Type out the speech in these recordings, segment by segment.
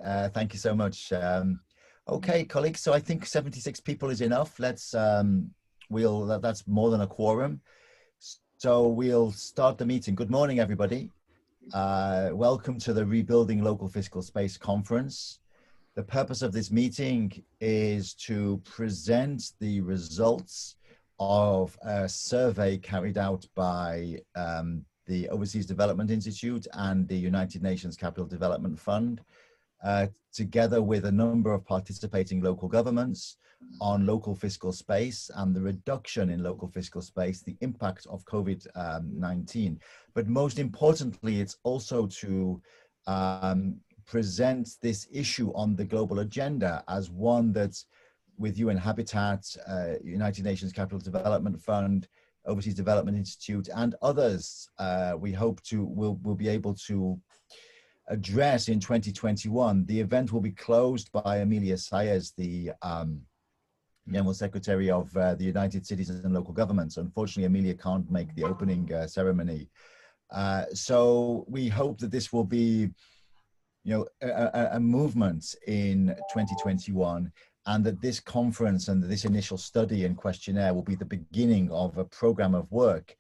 Thank you so much. Okay, colleagues, so I think 76 people is enough. Let's, that's more than a quorum. So we'll start the meeting. Good morning, everybody. Welcome to the Rebuilding Local Fiscal Space Conference. The purpose of this meeting is to present the results of a survey carried out by the Overseas Development Institute and the United Nations Capital Development Fund, together with a number of participating local governments on local fiscal space and the reduction in local fiscal space, the impact of COVID-19. But most importantly, it's also to present this issue on the global agenda as one that's with UN Habitat, United Nations Capital Development Fund, Overseas Development Institute, and others we hope will be able to address in 2021. The event will be closed by Emilia Sayers, the General Secretary of the United Cities and Local Governments. Unfortunately, Emilia can't make the opening ceremony. So we hope that this will be, a movement in 2021, and that this conference and this initial study and questionnaire will be the beginning of a program of work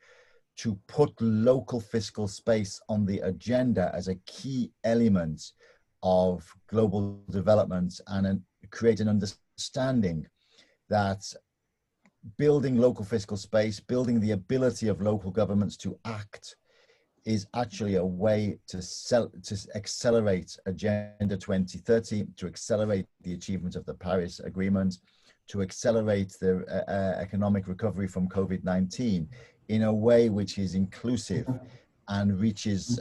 to put local fiscal space on the agenda as a key element of global development, and create an understanding that building local fiscal space, building the ability of local governments to act, is actually a way to accelerate Agenda 2030, to accelerate the achievement of the Paris Agreement, to accelerate the economic recovery from COVID-19 in a way which is inclusive and reaches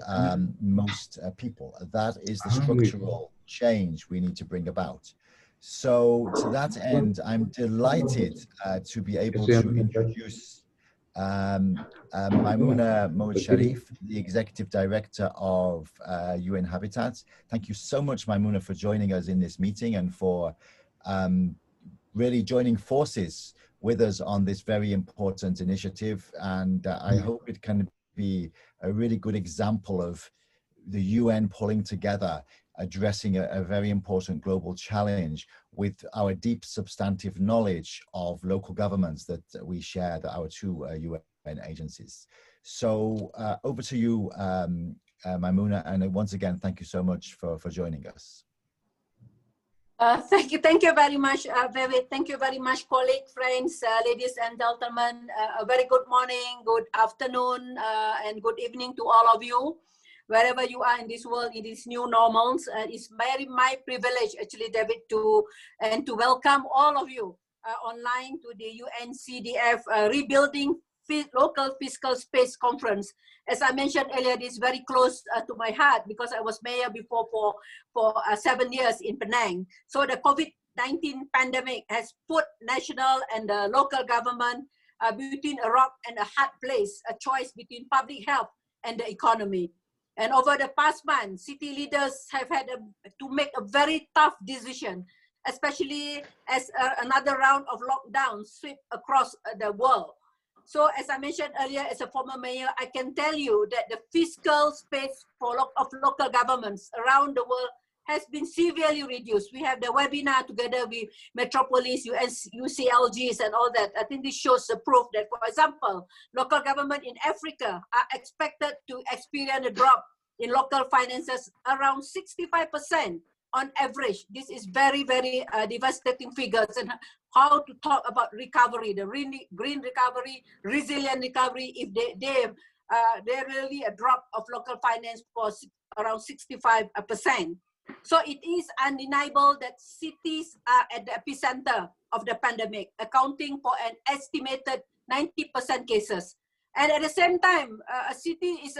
most people. That is the structural change we need to bring about. So to that end, I'm delighted to be able to introduce Maimouna Mohamed Sharif, the Executive Director of UN Habitat. Thank you so much, Maimouna, for joining us in this meeting and for really joining forces with us on this very important initiative. And I hope it can be a really good example of the UN pulling together, addressing a very important global challenge with our deep substantive knowledge of local governments that we share, our two UN agencies. So over to you, Maimouna, and once again, thank you so much for joining us. Thank you very much, thank you very much, colleague, friends, ladies and gentlemen. A very good morning, good afternoon, and good evening to all of you, wherever you are in this world, in these new normals. It's my privilege, actually, David, to welcome all of you online to the UNCDF Rebuilding Local Fiscal Space Conference. As I mentioned earlier, this is very close to my heart because I was mayor before for 7 years in Penang. So the COVID-19 pandemic has put national and local government between a rock and a hard place, a choice between public health and the economy. And over the past month, city leaders have had to make a very tough decision, especially as another round of lockdown sweep across the world. So as I mentioned earlier, as a former mayor, I can tell you that the fiscal space of local governments around the world has been severely reduced. We have the webinar together with Metropolis, UCLGs and all that. I think this shows the proof that, for example, local government in Africa are expected to experience a drop in local finances around 65% on average. This is very, very devastating figures. And how to talk about recovery, the green recovery, resilient recovery, if there really a drop of local finance for around 65%. So it is undeniable that cities are at the epicenter of the pandemic, accounting for an estimated 90% cases. And at the same time, a city is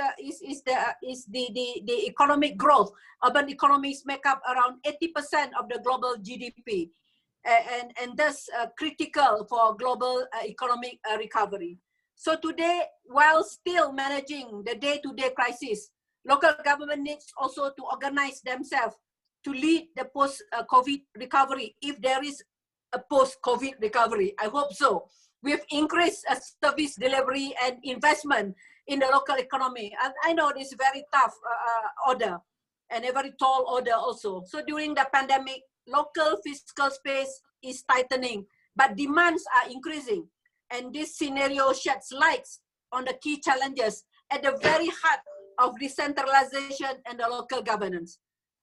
the economic growth. Urban economies make up around 80% of the global GDP, and thus critical for global economic recovery. So today, while still managing the day-to-day crisis, local government needs also to organize themselves to lead the post-COVID recovery, if there is a post-COVID recovery. I hope so. We've increased service delivery and investment in the local economy. And I know this is very tough order. and a very tall order also. So during the pandemic, local fiscal space is tightening, but demands are increasing. And this scenario sheds light on the key challenges at the very heart of decentralization and the local governance.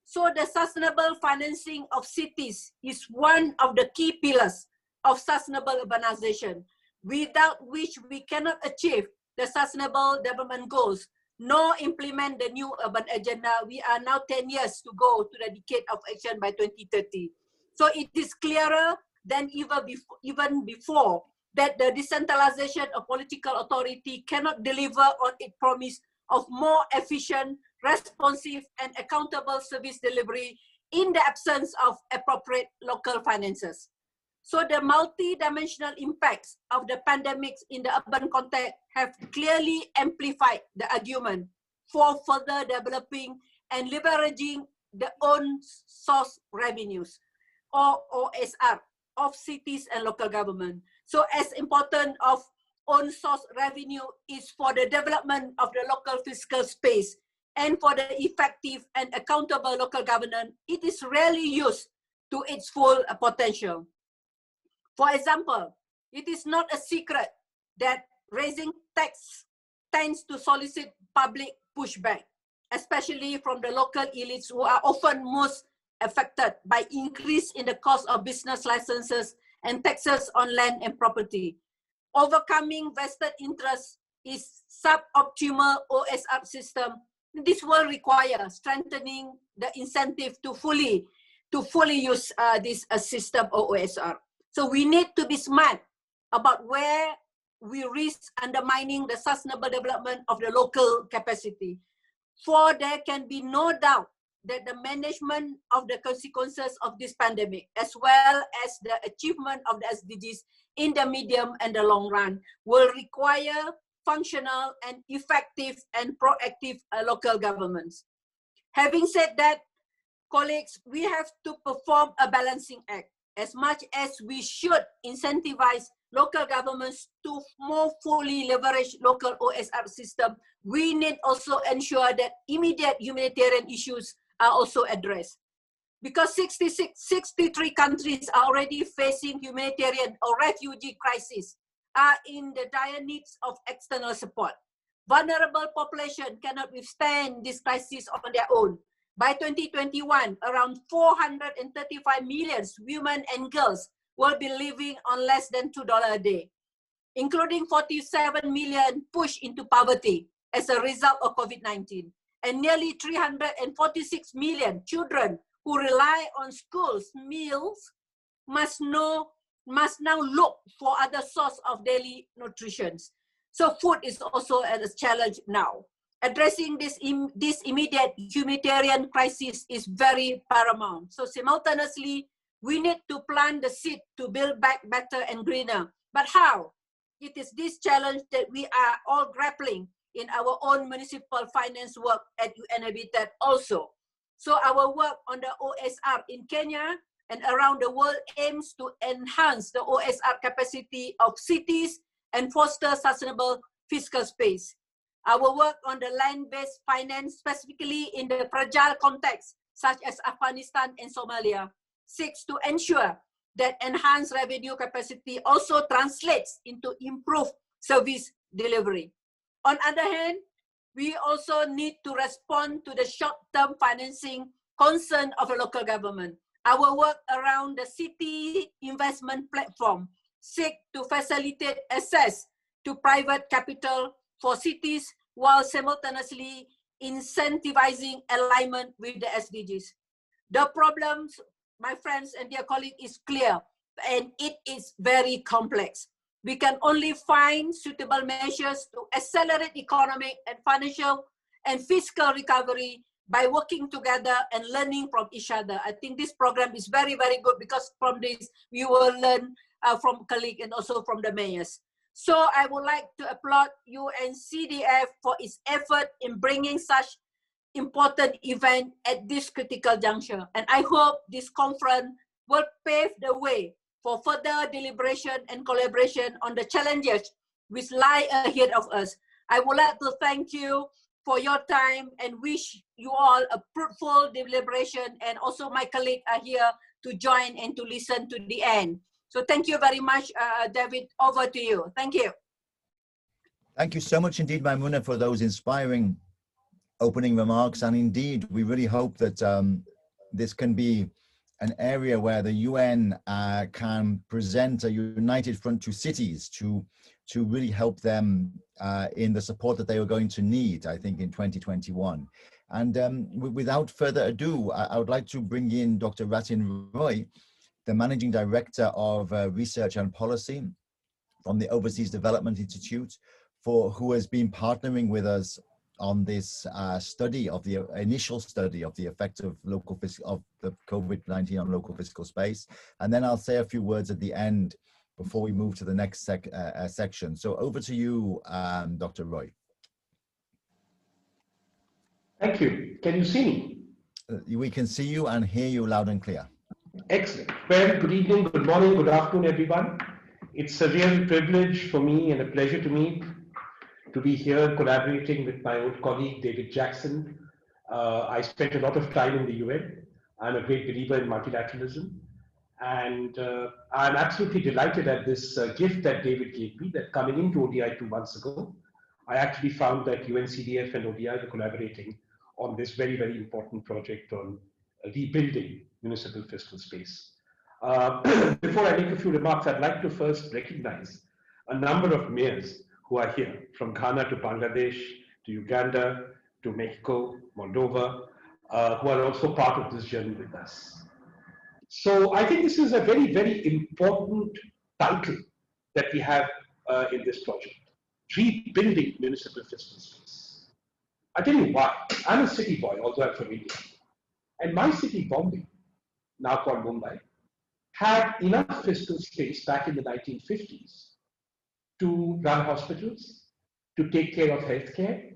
So the sustainable financing of cities is one of the key pillars of sustainable urbanization, without which we cannot achieve the sustainable development goals, nor implement the new urban agenda. We are now 10 years to go to the decade of action by 2030. So it is clearer than even before that the decentralization of political authority cannot deliver on its promise of more efficient, responsive, and accountable service delivery in the absence of appropriate local finances. So the multi-dimensional impacts of the pandemics in the urban context have clearly amplified the argument for further developing and leveraging the own source revenues, or OSR, of cities and local government. So as important of own source revenue is for the development of the local fiscal space and for the effective and accountable local governance, it is rarely used to its full potential. For example, it is not a secret that raising tax tends to solicit public pushback, especially from the local elites who are often most affected by increase in the cost of business licenses and taxes on land and property. Overcoming vested interests is suboptimal OSR system. This will require strengthening the incentive to fully use this system of OSR. So we need to be smart about where we risk undermining the sustainable development of the local capacity. For there can be no doubt that the management of the consequences of this pandemic, as well as the achievement of the SDGs in the medium and the long run, will require functional and effective and proactive local governments. Having said that, colleagues, we have to perform a balancing act. As much as we should incentivize local governments to more fully leverage local OSR system, we need also ensure that immediate humanitarian issues are also addressed. Because 63 countries are already facing humanitarian or refugee crisis, are in the dire needs of external support. Vulnerable population cannot withstand this crisis on their own. By 2021, around 435 million women and girls will be living on less than $2 a day, including 47 million pushed into poverty as a result of COVID-19, and nearly 346 million children who rely on schools' meals must now look for other sources of daily nutrition. So food is also a challenge now. Addressing this immediate humanitarian crisis is very paramount. So simultaneously, we need to plant the seed to build back better and greener. But how? It is this challenge that we are all grappling in our own municipal finance work at UN Habitat also. So our work on the OSR in Kenya and around the world aims to enhance the OSR capacity of cities and foster sustainable fiscal space. Our work on the land-based finance, specifically in the fragile context, such as Afghanistan and Somalia, seeks to ensure that enhanced revenue capacity also translates into improved service delivery. On the other hand, we also need to respond to the short-term financing concern of the local government. Our work around the city investment platform seeks to facilitate access to private capital for cities while simultaneously incentivizing alignment with the SDGs. The problems, my friends and dear colleagues, is clear and it is very complex. We can only find suitable measures to accelerate economic and financial and fiscal recovery by working together and learning from each other. I think this program is very, very good because from this we will learn from colleagues and also from the mayors. So I would like to applaud UNCDF for its effort in bringing such important event at this critical juncture. And I hope this conference will pave the way for further deliberation and collaboration on the challenges which lie ahead of us. I would like to thank you for your time and wish you all a fruitful deliberation, and also my colleagues are here to join and to listen to the end. So thank you very much, David, over to you. Thank you. Thank you so much indeed, Maimuna, for those inspiring opening remarks. And indeed, we really hope that this can be an area where the UN can present a united front to cities to really help them in the support that they are going to need, I think, in 2021. And without further ado, I would like to bring in Dr. Ratin Roy, the Managing Director of Research and Policy from the Overseas Development Institute, who has been partnering with us on this study of the initial study of the effect of of the COVID-19 on local fiscal space. And then I'll say a few words at the end before we move to the next section. So over to you, Dr. Roy. Thank you. Can you see me? We can see you and hear you loud and clear. Excellent. Well, good evening, good morning, good afternoon, everyone. It's a real privilege for me and a pleasure to be here collaborating with my old colleague, David Jackson. I spent a lot of time in the UN. I'm a great believer in multilateralism. And I'm absolutely delighted at this gift that David gave me, that coming into ODI 2 months ago, I actually found that UNCDF and ODI were collaborating on this very, very important project on rebuilding municipal fiscal space. Before I make a few remarks, I'd like to first recognize a number of mayors who are here, from Ghana to Bangladesh, to Uganda, to Mexico, Moldova, who are also part of this journey with us. So I think this is a very, very important title that we have in this project, rebuilding municipal fiscal space. I'll tell you why. I'm a city boy, although I'm from India. And my city, Bombay, now called Mumbai, had enough fiscal space back in the 1950s to run hospitals, to take care of healthcare.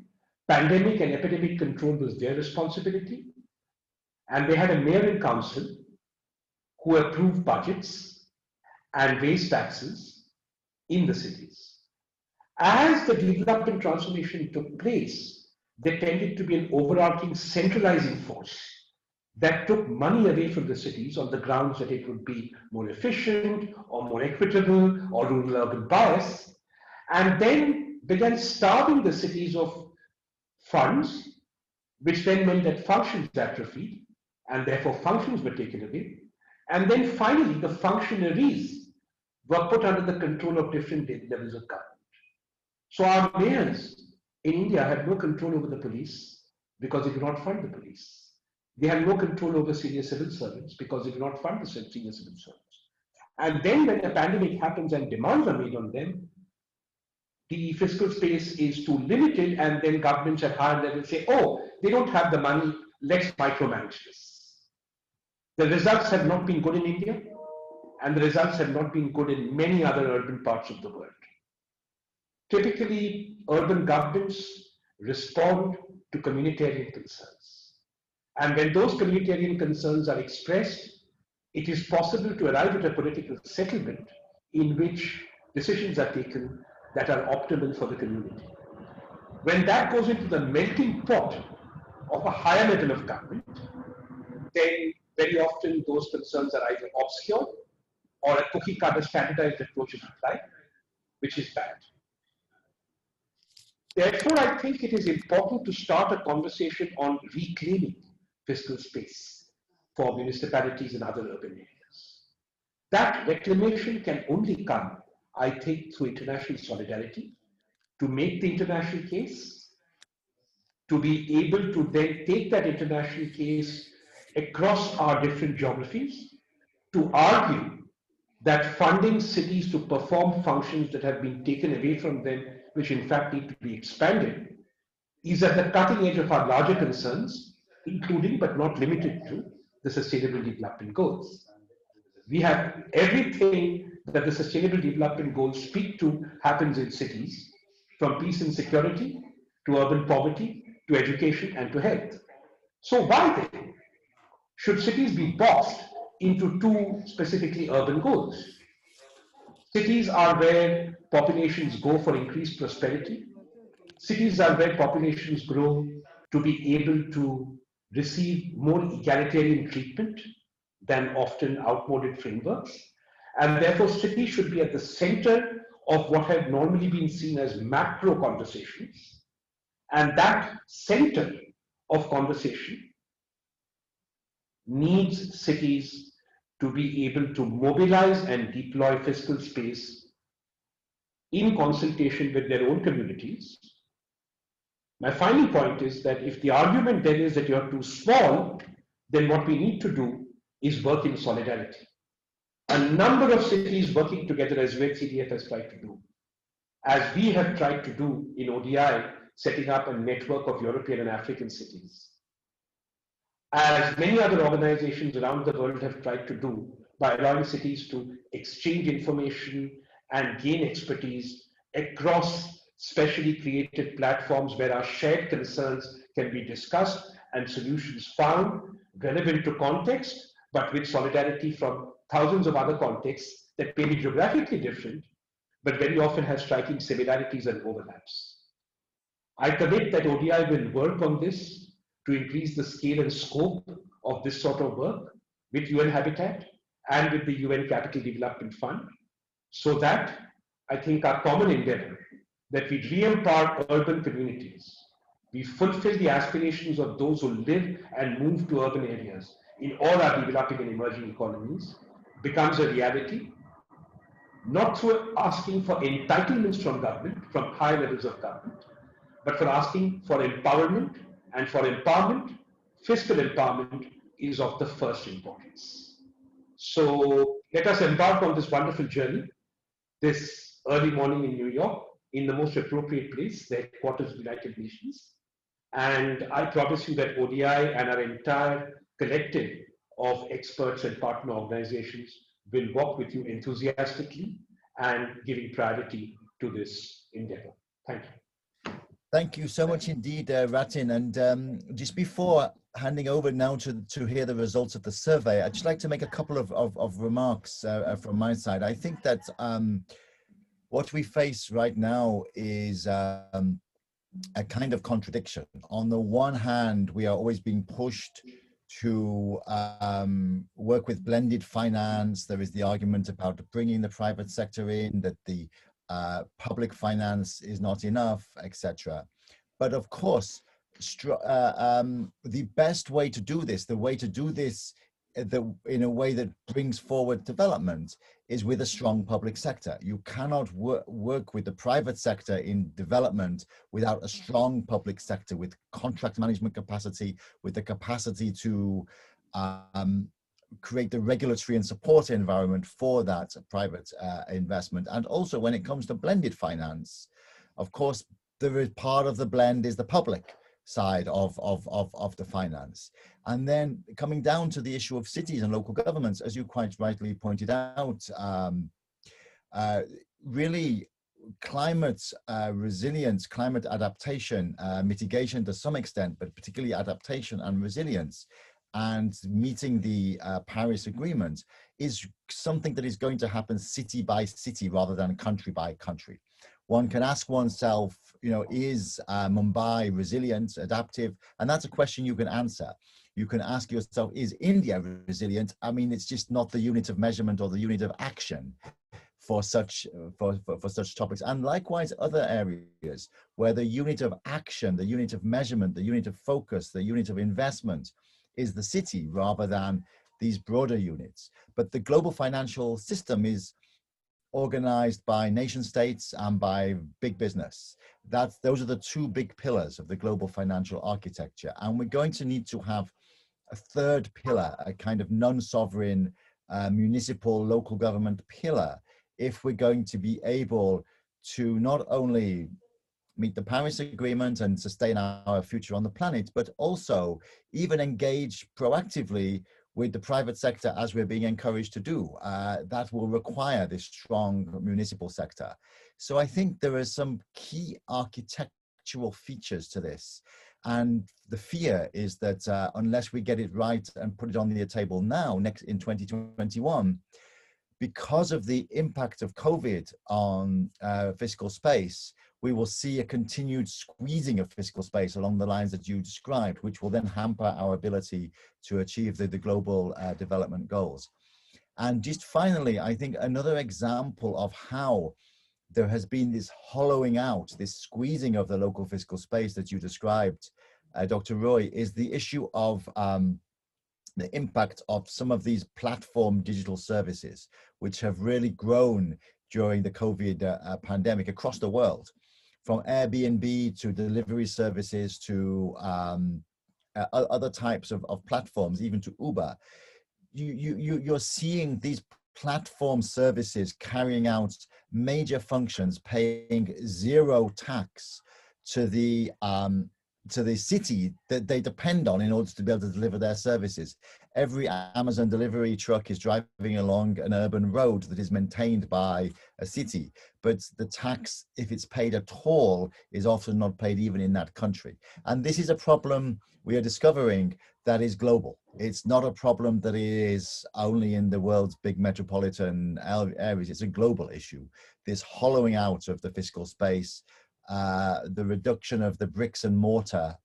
Pandemic and epidemic control was their responsibility. And they had a mayor and council who approved budgets and raised taxes in the cities. As the development transformation took place, there tended to be an overarching centralizing force that took money away from the cities on the grounds that it would be more efficient or more equitable or rural-urban bias, and then began starving the cities of funds, which then meant that functions atrophied, and therefore functions were taken away. And then finally, the functionaries were put under the control of different levels of government. So our mayors in India had no control over the police because they do not fund the police. They had no control over senior civil servants because they do not fund the senior civil servants. And then when a pandemic happens and demands are made on them, the fiscal space is too limited, and then governments at higher levels say, oh, they don't have the money, let's micromanage this. The results have not been good in India, and the results have not been good in many other urban parts of the world. Typically, urban governments respond to communitarian concerns. And when those communitarian concerns are expressed, it is possible to arrive at a political settlement in which decisions are taken that are optimal for the community. When that goes into the melting pot of a higher level of government, then very often those concerns are either obscure or a cookie-cutter standardized approach is applied, which is bad. Therefore, I think it is important to start a conversation on reclaiming fiscal space for municipalities and other urban areas. That reclamation can only come, I think, through international solidarity, to make the international case, to be able to then take that international case across our different geographies, to argue that funding cities to perform functions that have been taken away from them, which in fact need to be expanded, is at the cutting edge of our larger concerns, including but not limited to the Sustainable Development Goals. We have everything that the Sustainable Development Goals speak to happens in cities, from peace and security to urban poverty to education and to health. So why then should cities be boxed into two specifically urban goals? Cities are where populations go for increased prosperity. cities are where populations grow to be able to receive more egalitarian treatment than often outmoded frameworks. And therefore, cities should be at the center of what have normally been seen as macro conversations. And that center of conversation needs cities to be able to mobilize and deploy fiscal space in consultation with their own communities. My final point is that if the argument then is that you're too small, then what we need to do is work in solidarity. A number of cities working together, as UNCDF has tried to do, as we have tried to do in ODI, setting up a network of European and African cities, as many other organizations around the world have tried to do by allowing cities to exchange information and gain expertise across specially created platforms where our shared concerns can be discussed and solutions found relevant to context, but with solidarity from thousands of other contexts that may be geographically different, but very often have striking similarities and overlaps. I commit that ODI will work on this to increase the scale and scope of this sort of work with UN Habitat and with the UN Capital Development Fund, so that I think our common endeavor that we re-empower urban communities, we fulfill the aspirations of those who live and move to urban areas in all our developing and emerging economies, becomes a reality, not through asking for entitlements from government, from high levels of government, but for asking for empowerment, and for empowerment, fiscal empowerment is of the first importance. So let us embark on this wonderful journey, this early morning in New York, in the most appropriate place, the headquarters of the United Nations. And I promise you that ODI and our entire collective of experts and partner organizations will work with you enthusiastically and giving priority to this endeavor. Thank you. Thank you so much indeed, Ratin. And just before handing over now to hear the results of the survey, I'd just like to make a couple of remarks from my side. I think that what we face right now is a kind of contradiction. On the one hand, we are always being pushed to work with blended finance. There is the argument about bringing the private sector in, that the public finance is not enough, etc. But of course, the best way to do this, the way to do this in a way that brings forward development, is with a strong public sector. You cannot work with the private sector in development without a strong public sector with contract management capacity, with the capacity to create the regulatory and support environment for that private investment. And also when it comes to blended finance, of course, there is part of the blend is the public side of the finance. And then coming down to the issue of cities and local governments, as you quite rightly pointed out, really climate resilience, climate adaptation, mitigation to some extent, but particularly adaptation and resilience, and meeting the Paris Agreement is something that is going to happen city by city rather than country by country. One can ask oneself, is Mumbai resilient, adaptive? And that's a question you can answer. You can ask yourself, is India resilient? I mean, it's just not the unit of measurement or the unit of action for such topics. And likewise, other areas where the unit of action, the unit of measurement, the unit of focus, the unit of investment is the city rather than these broader units. But the global financial system is organized by nation states and by big business. Those are the two big pillars of the global financial architecture. And we're going to need to have a third pillar, a kind of non-sovereign municipal local government pillar, if we're going to be able to not only meet the Paris Agreement and sustain our future on the planet, but also even engage proactively with the private sector as we're being encouraged to do. That will require this strong municipal sector. So I think there are some key architectural features to this. And the fear is that unless we get it right and put it on the table now, in 2021, because of the impact of COVID on fiscal space, we will see a continued squeezing of fiscal space along the lines that you described, which will then hamper our ability to achieve the global development goals. And just finally, I think another example of how there has been this hollowing out, this squeezing of the local fiscal space that you described, Dr. Roy, is the issue of the impact of some of these platform digital services, which have really grown during the COVID pandemic across the world, from Airbnb to delivery services to other types of platforms, even to Uber. You're seeing these platform services carrying out major functions, paying zero tax to the city that they depend on in order to be able to deliver their services. Every Amazon delivery truck is driving along an urban road that is maintained by a city, but the tax, if it's paid at all, is often not paid even in that country. And this is a problem we are discovering that is global. It's not a problem that is only in the world's big metropolitan areas. It's a global issue. This hollowing out of the fiscal space, the reduction of the bricks and mortar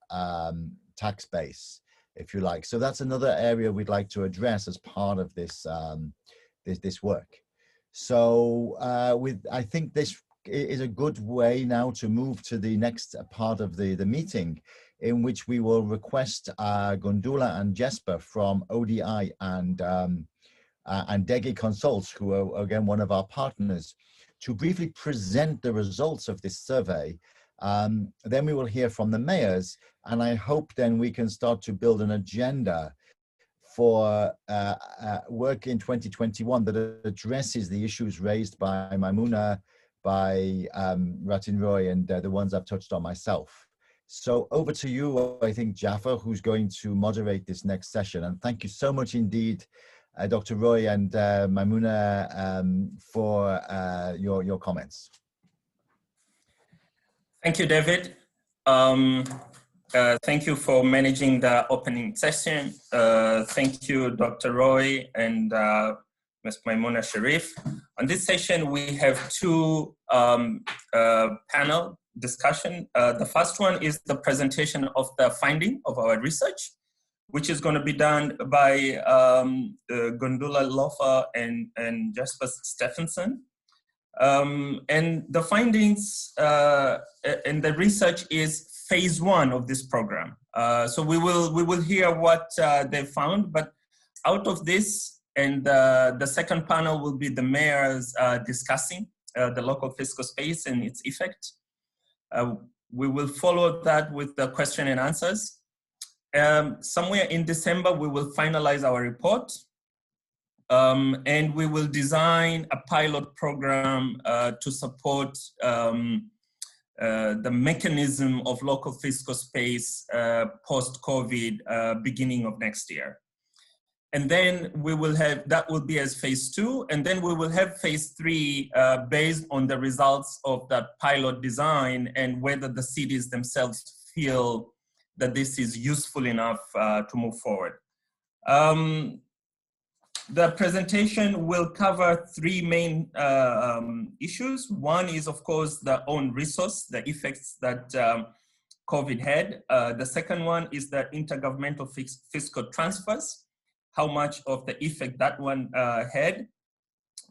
tax base, if you like. So that's another area we'd like to address as part of this this work. So I think this is a good way now to move to the next part of the meeting, in which we will request Gundula and Jesper from ODI and Degi Consults, who are again one of our partners, to briefly present the results of this survey. Then we will hear from the mayors, and I hope then we can start to build an agenda for work in 2021 that addresses the issues raised by Maimuna, by Ratin Roy, and the ones I've touched on myself. So over to you, I think, Jaffa, who's going to moderate this next session. And thank you so much indeed, Dr. Roy and Maimuna, for your comments. Thank you, David. Thank you for managing the opening session. Thank you, Dr. Roy and Ms. Maimuna Sharif. On this session, we have two panel discussion. The first one is the presentation of the finding of our research, which is going to be done by Gundula Lofa and Jesper Stephenson. And the findings and the research is phase one of this program. So we will hear what they found, but out of this, and the second panel will be the mayors discussing the local fiscal space and its effect. We will follow that with the question and answers. Somewhere in December, we will finalize our report, and we will design a pilot program to support the mechanism of local fiscal space post-COVID beginning of next year. And then we will have, that will be as phase two, and then we will have phase three based on the results of that pilot design and whether the cities themselves feel that this is useful enough to move forward. The presentation will cover three main issues. One is, of course, the own resource, the effects that COVID had. The second one is the intergovernmental fiscal transfers, how much of the effect that one had.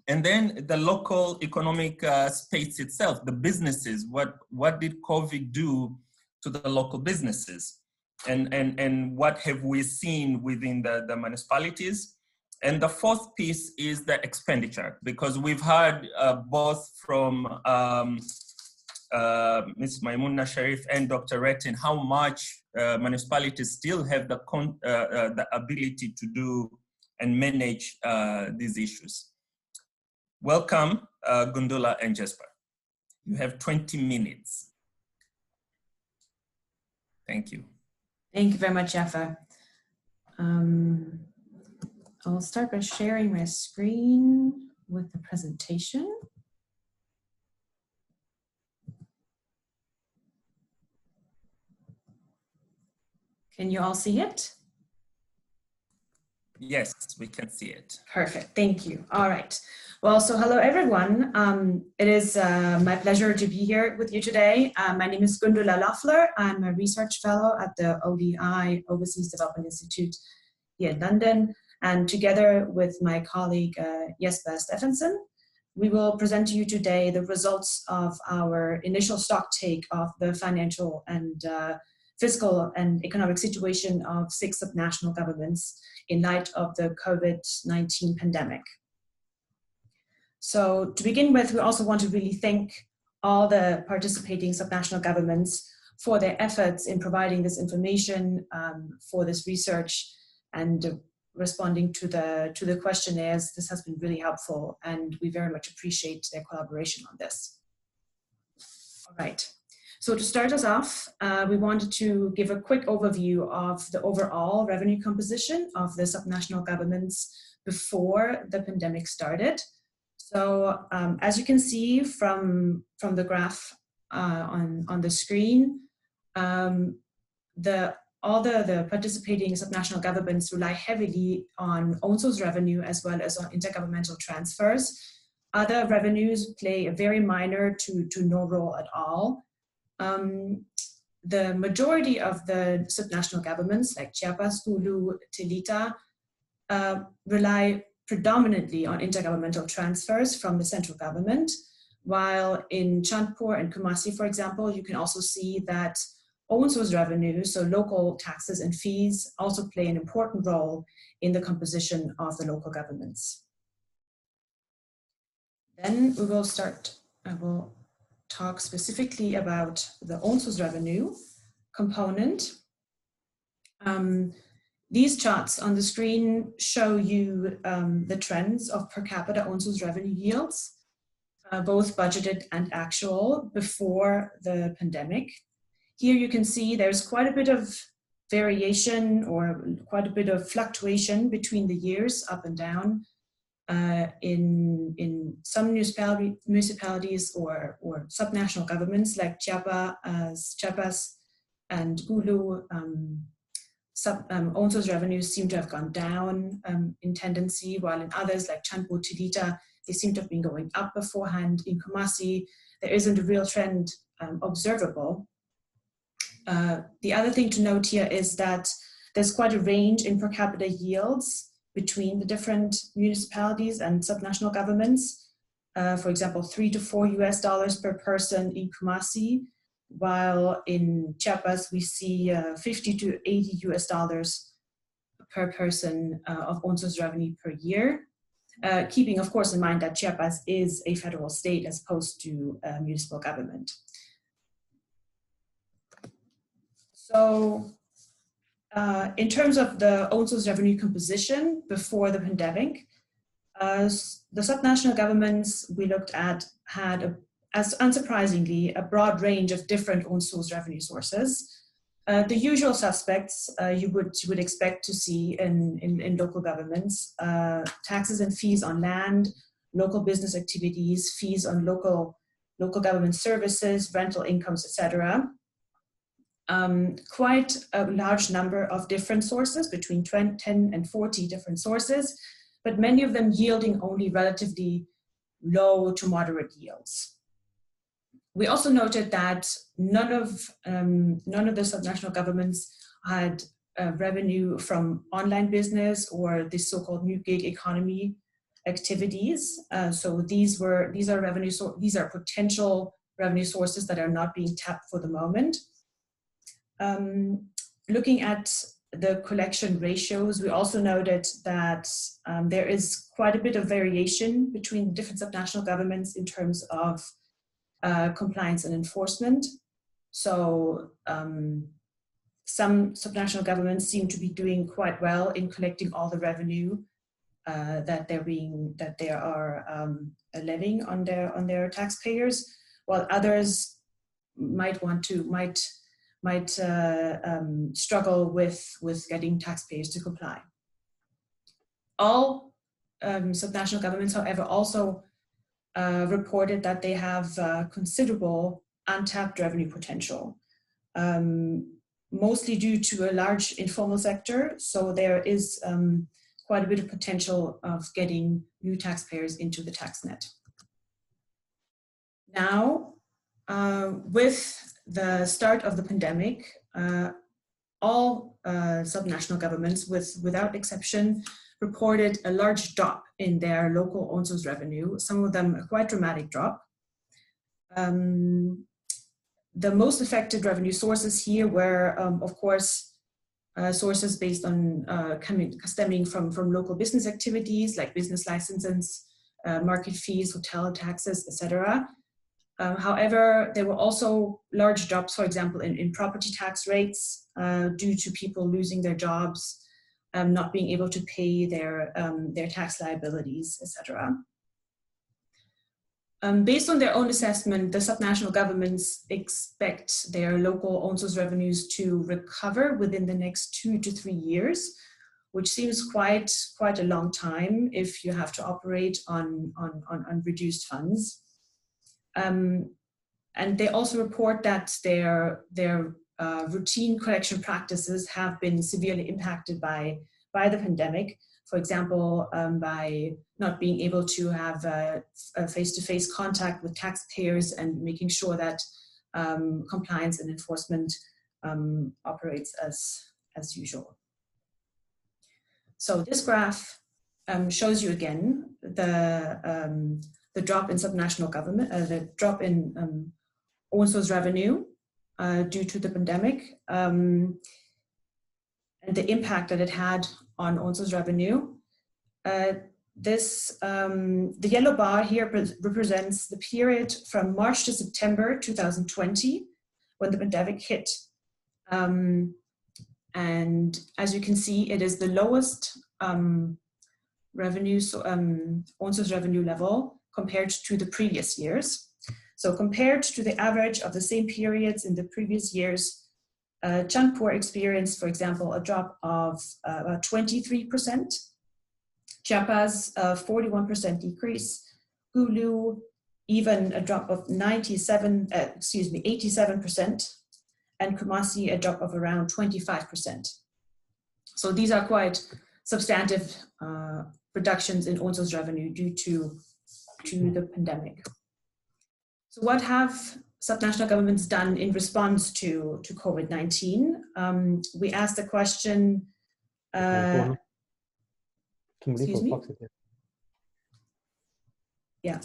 And then the local economic space itself, the businesses, what did COVID do to the local businesses? And what have we seen within the municipalities? And the fourth piece is the expenditure, because we've heard both from Ms. Maimuna Sharif and Dr. Retin how much municipalities still have the ability to do and manage these issues. Welcome, Gundula and Jesper. You have 20 minutes. Thank you. Thank you very much, Jaffa. I'll start by sharing my screen with the presentation. Can you all see it? Yes, we can see it. Perfect, thank you. All right. Well, so hello everyone. It is my pleasure to be here with you today. My name is Gundula Loeffler. I'm a research fellow at the ODI, Overseas Development Institute here in London. And together with my colleague Jesper Steffensen, we will present to you today the results of our initial stock take of the financial and fiscal and economic situation of 6 subnational governments in light of the COVID-19 pandemic. So to begin with, we also want to really thank all the participating subnational governments for their efforts in providing this information for this research and responding to the questionnaires. This has been really helpful, and we very much appreciate their collaboration on this. All right. So to start us off, we wanted to give a quick overview of the overall revenue composition of the subnational governments before the pandemic started. So as you can see from the graph on the screen, all the participating subnational governments rely heavily on own source revenue as well as on intergovernmental transfers. Other revenues play a very minor to no role at all. The majority of the subnational governments like Chiapas, Gulu, Telita rely predominantly on intergovernmental transfers from the central government, while in Chandpur and Kumasi, for example, you can also see that own source revenue, so local taxes and fees, also play an important role in the composition of the local governments. Then we will start, I will talk specifically about the own source revenue component. These charts on the screen show you the trends of per capita own source revenue yields, both budgeted and actual, before the pandemic. Here you can see there's quite a bit of variation or quite a bit of fluctuation between the years, up and down. In some municipalities or subnational governments like Chiapas and Gulu, own source revenues seem to have gone down in tendency, while in others like Chandpur, Telita, they seem to have been going up beforehand. In Kumasi, there isn't a real trend observable. The other thing to note here is that there's quite a range in per capita yields between the different municipalities and subnational governments. For example, $3 to $4 per person in Kumasi, while in Chiapas we see $50 to $80 per person of own source revenue per year. Keeping, of course, in mind that Chiapas is a federal state as opposed to municipal government. So in terms of the own source revenue composition before the pandemic, the subnational governments we looked at had, as unsurprisingly, a broad range of different own source revenue sources. The usual suspects you would expect to see in local governments: taxes and fees on land, local business activities, fees on local government services, rental incomes, etc. Quite a large number of different sources, between 10 and 40 different sources, but many of them yielding only relatively low to moderate yields. We also noted that none of the subnational governments had revenue from online business or the so-called new gig economy activities. So these are potential revenue sources that are not being tapped for the moment. Looking at the collection ratios, we also noted that there is quite a bit of variation between different subnational governments in terms of compliance and enforcement. So some subnational governments seem to be doing quite well in collecting all the revenue that they are levying on their taxpayers, while others might struggle with getting taxpayers to comply. All subnational governments, however, also reported that they have considerable untapped revenue potential, mostly due to a large informal sector. So there is quite a bit of potential of getting new taxpayers into the tax net. Now, with the start of the pandemic, all subnational governments, without exception, reported a large drop in their local ONSOS revenue, some of them a quite dramatic drop. The most affected revenue sources here were, of course, sources based on stemming from local business activities like business licenses, market fees, hotel taxes, etc. However, there were also large drops, for example, in property tax rates due to people losing their jobs, not being able to pay their tax liabilities, etc. Based on their own assessment, the subnational governments expect their local ONSOS revenues to recover within the next 2 to 3 years, which seems quite a long time if you have to operate on reduced funds. And they also report that their routine collection practices have been severely impacted by the pandemic. For example, by not being able to have face-to-face contact with taxpayers and making sure that compliance and enforcement operates as usual. So this graph shows you again the drop in subnational government, the drop in ONSOS revenue due to the pandemic, and the impact that it had on ONSOS revenue. The yellow bar here represents the period from March to September 2020, when the pandemic hit. And as you can see, it is the lowest revenue, ONSOS revenue level compared to the previous years. So compared to the average of the same periods in the previous years, Chandpur experienced, for example, a drop of about 23%, Chiapas a 41% decrease, Gulu even a drop of 87%, and Kumasi a drop of around 25%. So these are quite substantive reductions in ONSOS revenue due to the pandemic. So what have subnational governments done in response to COVID-19? We asked the question, excuse me? Yeah.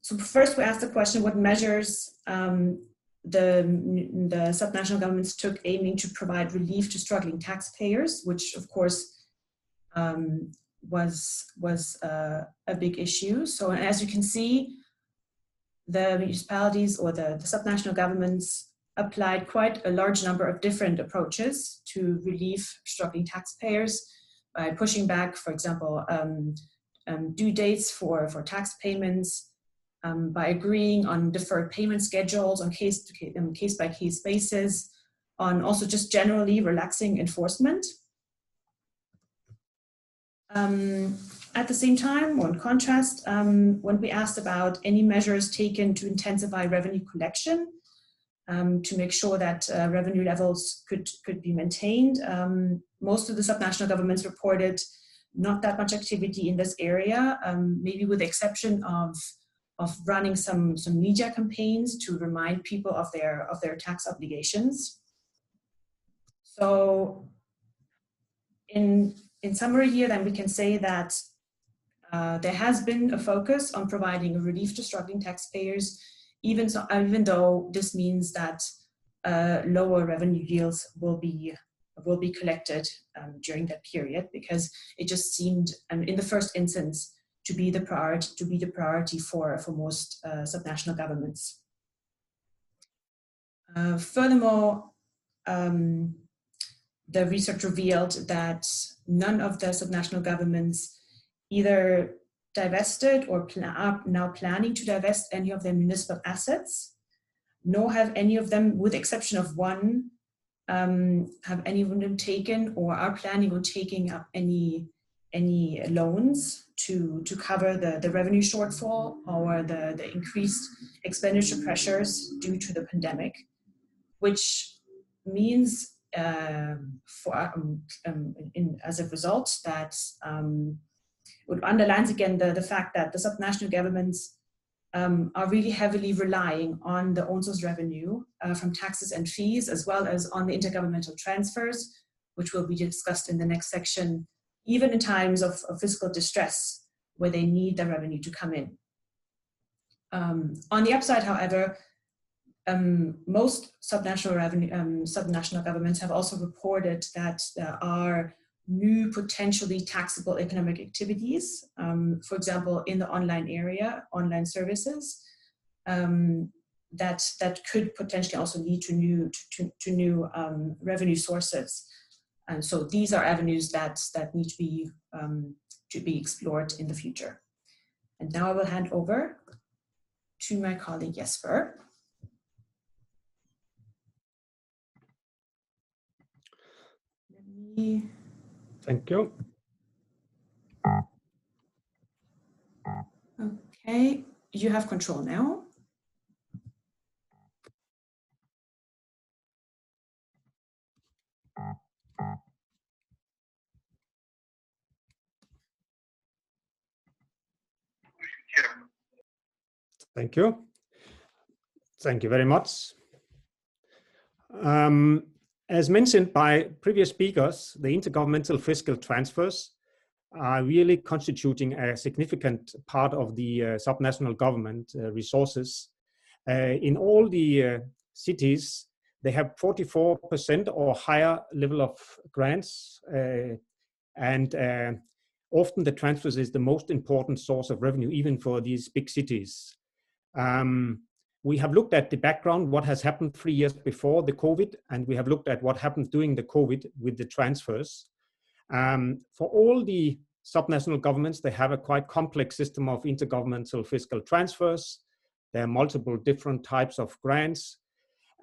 So first we asked the question, what measures the subnational governments took aiming to provide relief to struggling taxpayers, which of course was a big issue. So as you can see, the municipalities or the subnational governments applied quite a large number of different approaches to relieve struggling taxpayers by pushing back, for example, due dates for tax payments, by agreeing on deferred payment schedules on case-by-case basis, on also just generally relaxing enforcement. At the same time, or in contrast, when we asked about any measures taken to intensify revenue collection, to make sure that revenue levels could be maintained, most of the subnational governments reported not that much activity in this area, maybe with the exception of running some media campaigns to remind people of their tax obligations. So in summary here, then we can say that there has been a focus on providing a relief to struggling taxpayers, even though this means that lower revenue yields will be collected during that period, because it just seemed, in the first instance, to be the priority for most subnational governments. Furthermore, the research revealed that none of the subnational governments either divested or are now planning to divest any of their municipal assets, nor have any of them, with the exception of one, have any of them taken or are planning on taking up any loans to cover the revenue shortfall or the increased expenditure pressures due to the pandemic, which means as a result, that it underlines again the fact that the subnational governments are really heavily relying on the own source revenue from taxes and fees, as well as on the intergovernmental transfers, which will be discussed in the next section, even in times of fiscal distress, where they need the revenue to come in. On the upside, however, most subnational governments have also reported that there are new potentially taxable economic activities, for example, in the online area, online services, that could potentially also lead to new revenue sources. And so these are avenues that need to be explored in the future. And now I will hand over to my colleague Jesper. Thank you. Okay, you have control now. Thank you. Thank you very much. As mentioned by previous speakers, the intergovernmental fiscal transfers are really constituting a significant part of the subnational government resources. In all the cities, they have 44% or higher level of grants, and often the transfers is the most important source of revenue, even for these big cities. We have looked at the background, what has happened 3 years before the COVID, and we have looked at what happened during the COVID with the transfers. For all the subnational governments, they have a quite complex system of intergovernmental fiscal transfers. There are multiple different types of grants.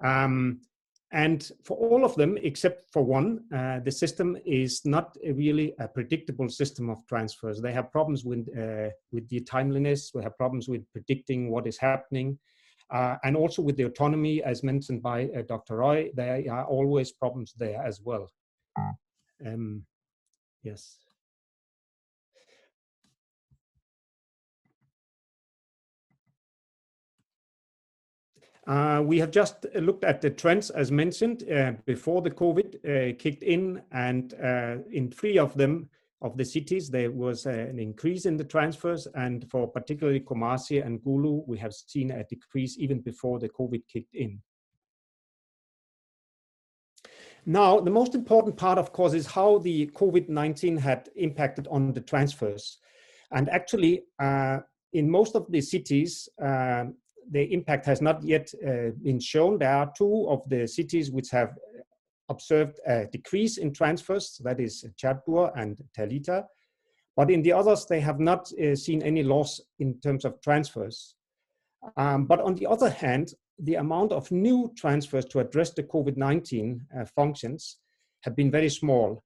And for all of them, except for one, the system is not really a predictable system of transfers. They have problems with the timeliness. We have problems with predicting what is happening. And also with the autonomy, as mentioned by Dr. Roy, there are always problems there as well. Yes. We have just looked at the trends, as mentioned, before the COVID kicked in, and in 3 of them, of the cities, there was an increase in the transfers, and for particularly Kumasi and Gulu, we have seen a decrease even before the COVID kicked in. Now, the most important part, of course, is how the COVID-19 had impacted on the transfers. And actually, in most of the cities, the impact has not yet been shown. There are 2 of the cities which have observed a decrease in transfers, that is Chandpur and Telita. But in the others, they have not seen any loss in terms of transfers. But on the other hand, the amount of new transfers to address the COVID-19 functions have been very small.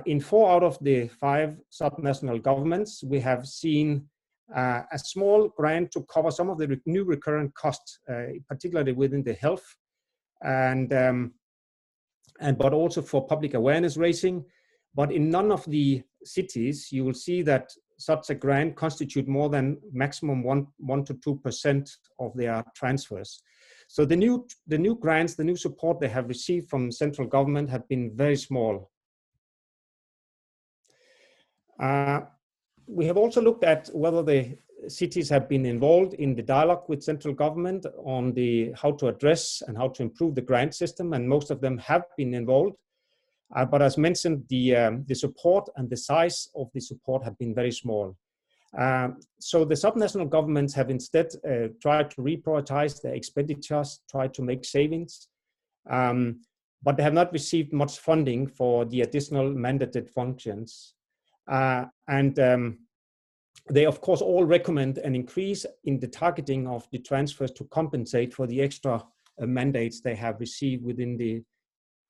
In 4 out of the 5 subnational governments, we have seen a small grant to cover some of the new recurrent costs, particularly within the health, but also for public awareness raising. But in none of the cities, you will see that such a grant constitute more than maximum 1 to 2% of their transfers. So the new grants, the new support they have received from central government have been very small. We have also looked at whether the cities have been involved in the dialogue with central government on how to address and how to improve the grant system, and most of them have been involved. But as mentioned, the support and the size of the support have been very small. So the subnational governments have instead tried to reprioritize their expenditures, tried to make savings, but they have not received much funding for the additional mandated functions. They, of course, all recommend an increase in the targeting of the transfers to compensate for the extra mandates they have received within the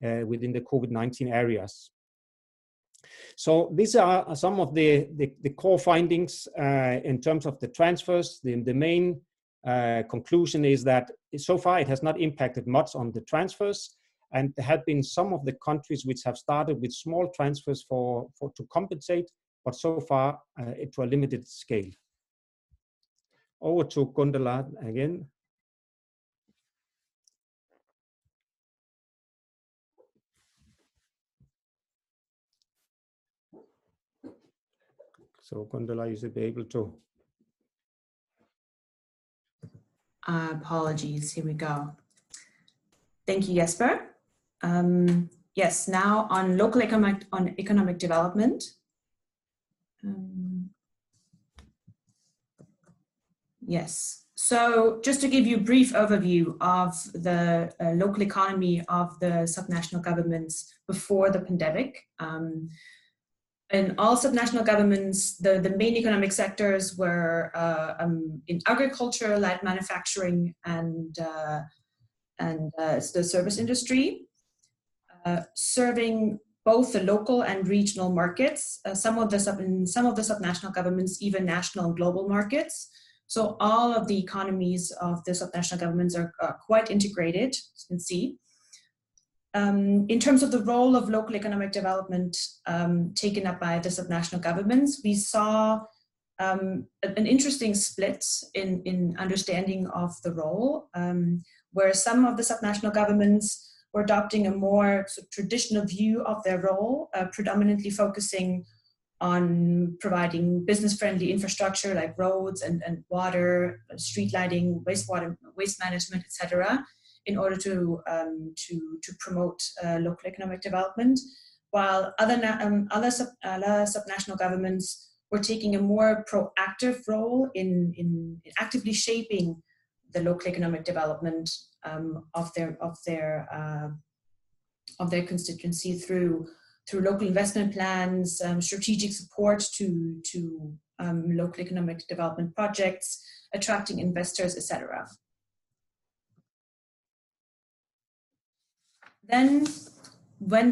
COVID-19 areas. So these are some of the core findings in terms of the transfers. The main conclusion is that so far it has not impacted much on the transfers, And there have been some of the countries which have started with small transfers to compensate, but so far to a limited scale. Over to Gundula again. So Gundula, you should be able to. Apologies, here we go. Thank you, Jesper. Yes, now on local economic development. Yes, so just to give you a brief overview of the local economy of the subnational governments before the pandemic. In all subnational governments, the main economic sectors were in agriculture, light manufacturing, and the service industry, serving both the local and regional markets. Some of the subnational governments, even national and global markets. So all of the economies of the subnational governments are quite integrated, as you can see. In terms of the role of local economic development taken up by the subnational governments, we saw an interesting split in understanding of the role, where some of the subnational governments were adopting a more traditional view of their role, predominantly focusing on providing business-friendly infrastructure like roads and water, street lighting, waste management, etc., in order to promote local economic development, while other subnational governments were taking a more proactive role in actively shaping the local economic development of their constituency through local investment plans, strategic support to local economic development projects, attracting investors, etc. Then, with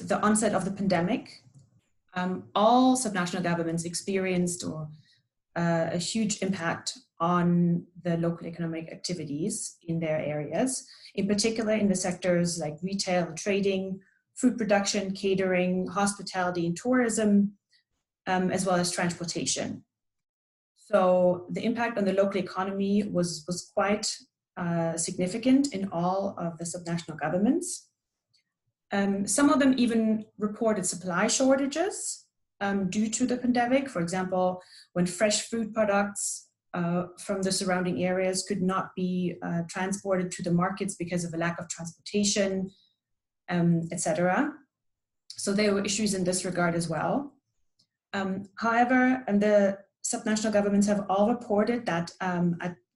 the onset of the pandemic, all subnational governments experienced a huge impact on the local economic activities in their areas, in particular in the sectors like retail and trading, food production, catering, hospitality and tourism, as well as transportation. So the impact on the local economy was quite significant in all of the subnational governments. Some of them even reported supply shortages due to the pandemic. For example, when fresh food products from the surrounding areas could not be transported to the markets because of a lack of transportation, etc. So there were issues in this regard as well. However, the subnational governments have all reported that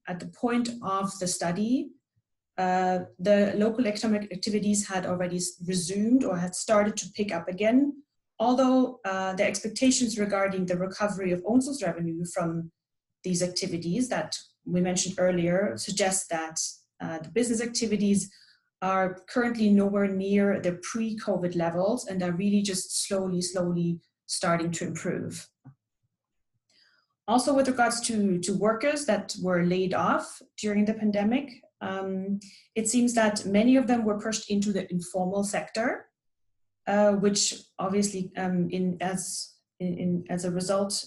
at the point of the study, the local economic activities had already resumed or had started to pick up again, although the expectations regarding the recovery of own source revenue from these activities that we mentioned earlier suggest that the business activities are currently nowhere near their pre-COVID levels and are really just slowly starting to improve. Also, with regards to workers that were laid off during the pandemic, it seems that many of them were pushed into the informal sector, which obviously, as a result,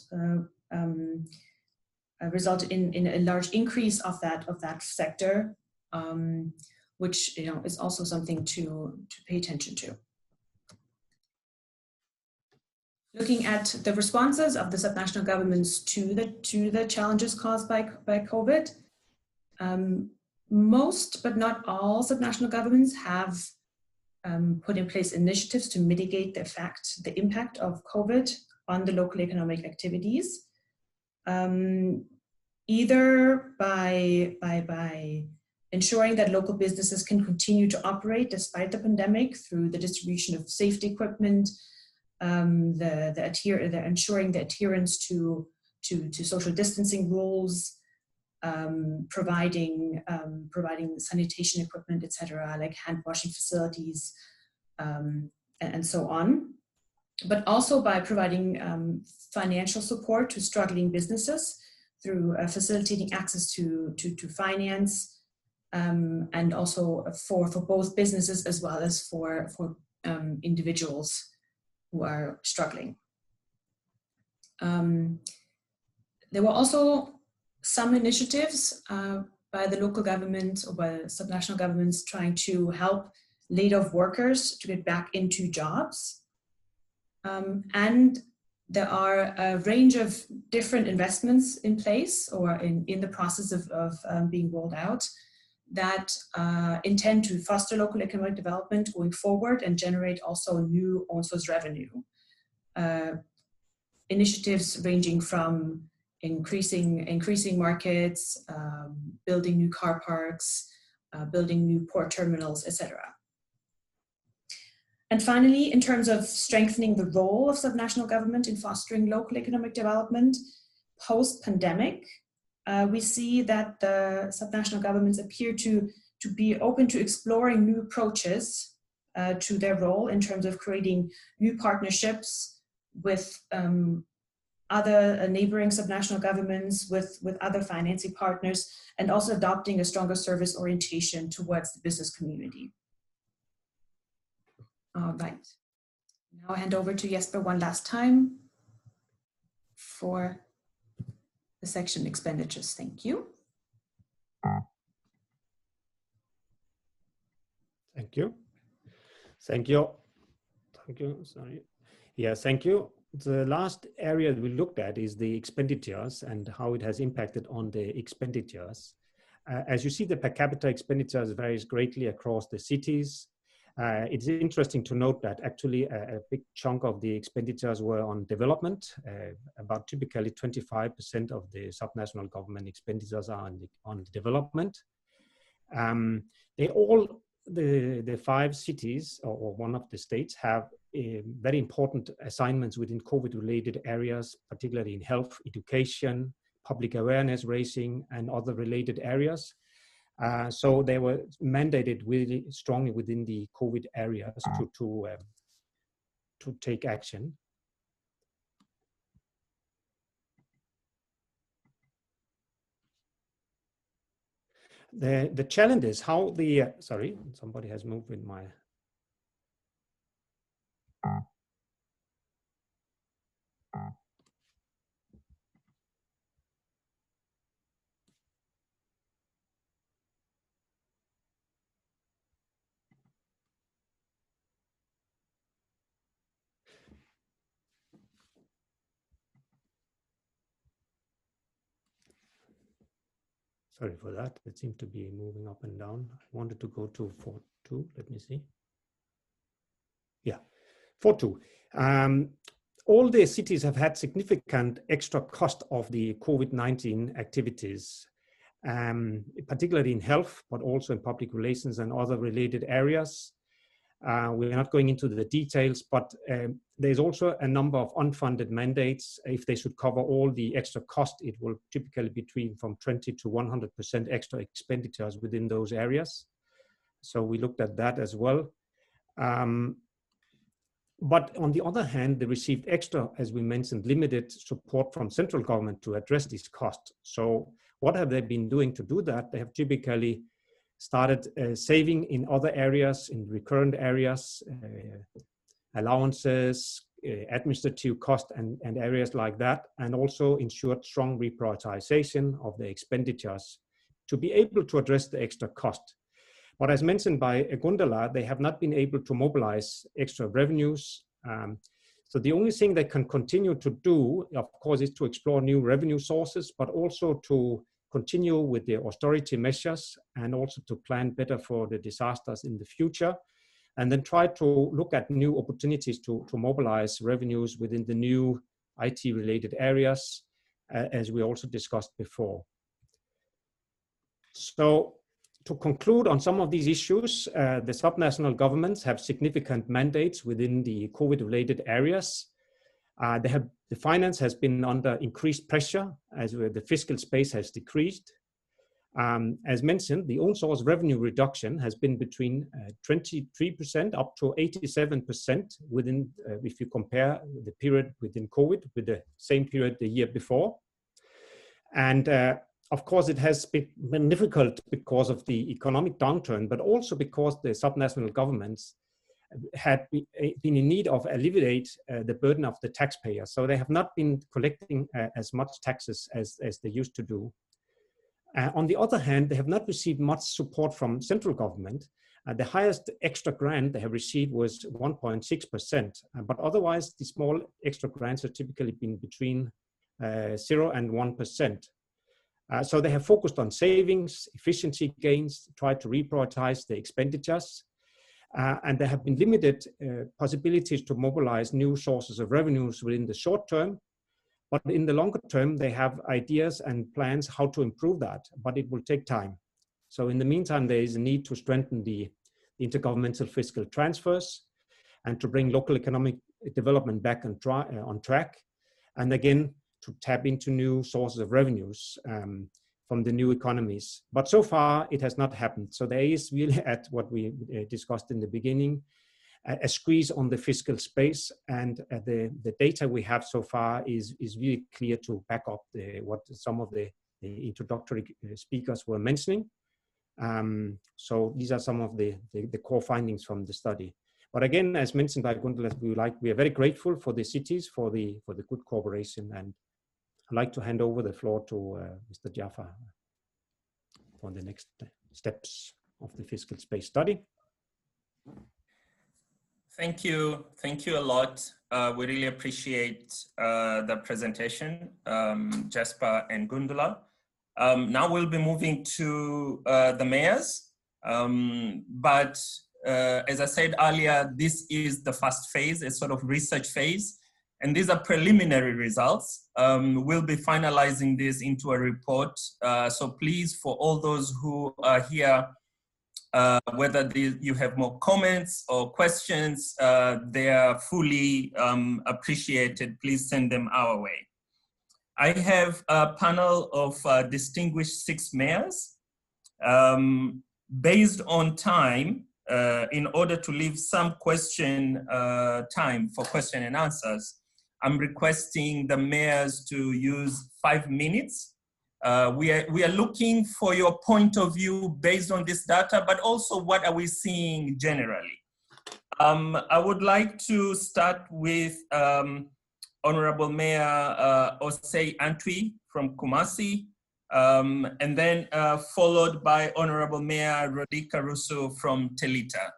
resulted in a large increase of that sector, which is also something to pay attention to. Looking at the responses of the subnational governments to the challenges caused by COVID, most but not all subnational governments have put in place initiatives to mitigate the impact of COVID on the local economic activities, either by ensuring that local businesses can continue to operate despite the pandemic through the distribution of safety equipment, ensuring the adherence to social distancing rules, providing sanitation equipment, etc., like hand washing facilities, and so on. But also by providing financial support to struggling businesses through facilitating access to finance, and also for both businesses as well as for individuals who are struggling. There were also some initiatives by the local government or by subnational governments trying to help laid-off workers to get back into jobs. And there are a range of different investments in place or in the process of being rolled out that intend to foster local economic development going forward and generate also new own source revenue. Initiatives ranging from increasing markets, building new car parks, building new port terminals, etc. And finally, in terms of strengthening the role of subnational government in fostering local economic development, post-pandemic, we see that the subnational governments appear to be open to exploring new approaches to their role in terms of creating new partnerships with other neighboring subnational governments, with other financing partners, and also adopting a stronger service orientation towards the business community. All right. Now I hand over to Jesper one last time for the section expenditures. Thank you. Thank you. Thank you. Thank you. Sorry. Yeah, thank you. The last area we looked at is the expenditures and how it has impacted on the expenditures. As you see, the per capita expenditures varies greatly across the cities. It's interesting to note that actually a big chunk of the expenditures were on development. About typically 25% of the subnational government expenditures are on development. The 5 cities or one of the states have very important assignments within COVID-related areas, particularly in health, education, public awareness raising, and other related areas. So they were mandated really strongly within the COVID areas to take action. The challenge is how the, sorry, somebody has moved with my. Sorry for that. It seems to be moving up and down. I wanted to go to 4.2. Let me see. Yeah, 4.2. All the cities have had significant extra cost of the COVID-19 activities, particularly in health, but also in public relations and other related areas. We're not going into the details, but there's also a number of unfunded mandates. If they should cover all the extra cost, it will typically be from 20 to 100% extra expenditures within those areas. So we looked at that as well. But on the other hand, they received extra, as we mentioned, limited support from central government to address these costs. So what have they been doing to do that? They have typically started saving in other areas, in recurrent areas, allowances, administrative cost and areas like that, and also ensured strong reprioritization of the expenditures to be able to address the extra cost. But as mentioned by Gundala, they have not been able to mobilize extra revenues. So the only thing they can continue to do, of course, is to explore new revenue sources, but also to continue with the austerity measures and also to plan better for the disasters in the future, and then try to look at new opportunities to mobilize revenues within the new IT-related areas, as we also discussed before. So to conclude on some of these issues, the subnational governments have significant mandates within the COVID-related areas. The finance has been under increased pressure as the fiscal space has decreased. As mentioned, the own source revenue reduction has been between 23% up to 87% within, if you compare the period within COVID with the same period the year before. And of course, it has been difficult because of the economic downturn, but also because the subnational governments had been in need of alleviate the burden of the taxpayer. So they have not been collecting as much taxes as they used to do. On the other hand, they have not received much support from central government. The highest extra grant they have received was 1.6%, but otherwise the small extra grants have typically been between 0 and 1%. So they have focused on savings, efficiency gains, tried to reprioritize the expenditures, and there have been limited possibilities to mobilize new sources of revenues within the short term. But in the longer term, they have ideas and plans how to improve that, but it will take time. So in the meantime, there is a need to strengthen the intergovernmental fiscal transfers and to bring local economic development back on track. And again, to tap into new sources of revenues from the new economies. But so far, it has not happened. So there is really, at what we discussed in the beginning, a squeeze on the fiscal space, and the data we have so far is really clear to back up what some of the introductory speakers were mentioning. So these are some of the core findings from the study. But again, as mentioned by Gundula, we are very grateful for the cities for the good cooperation, and I'd like to hand over the floor to Mr. Jaffa for the next steps of the fiscal space study. Thank you a lot. We really appreciate the presentation, Jasper and Gundula. Now we'll be moving to the mayors, but as I said earlier, this is the first phase, a sort of research phase, and these are preliminary results. We'll be finalizing this into a report, so please, for all those who are here, whether you have more comments or questions, they are fully appreciated. Please send them our way. I have a panel of distinguished 6 mayors. Based on time, in order to leave some time for question and answers, I'm requesting the mayors to use 5 minutes. We are looking for your point of view based on this data, but also what are we seeing generally. I would like to start with Honorable Mayor Osei Antwi from Kumasi, and then followed by Honorable Mayor Rodica Russo from Telita.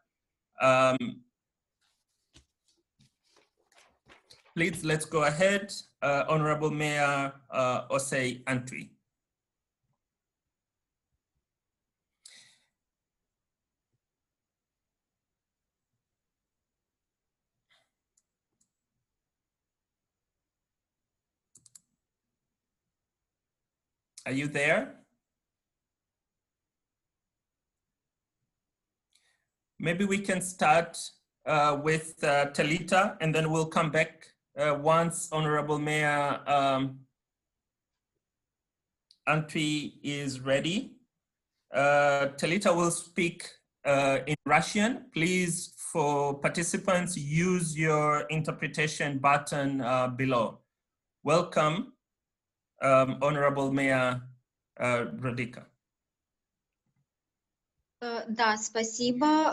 Please, let's go ahead. Honorable Mayor Osei Antwi. Are you there? Maybe we can start with Telita, and then we'll come back once Honorable Mayor Antwi is ready. Telita will speak in Russian. Please, for participants, use your interpretation button below. Welcome. Honorable Mayor Rodica.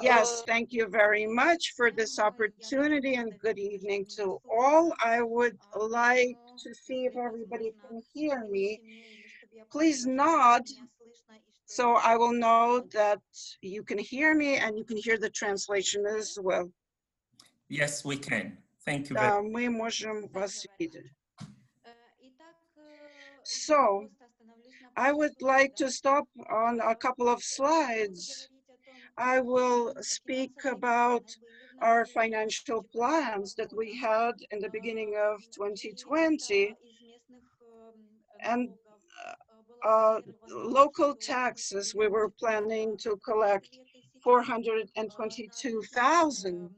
Yes, thank you very much for this opportunity, and good evening to all. I would like to see if everybody can hear me. Please nod so I will know that you can hear me and you can hear the translation as well. Yes, we can. Thank you very much. So, I would like to stop on a couple of slides. I will speak about our financial plans that we had in the beginning of 2020, and local taxes. We were planning to collect 422,000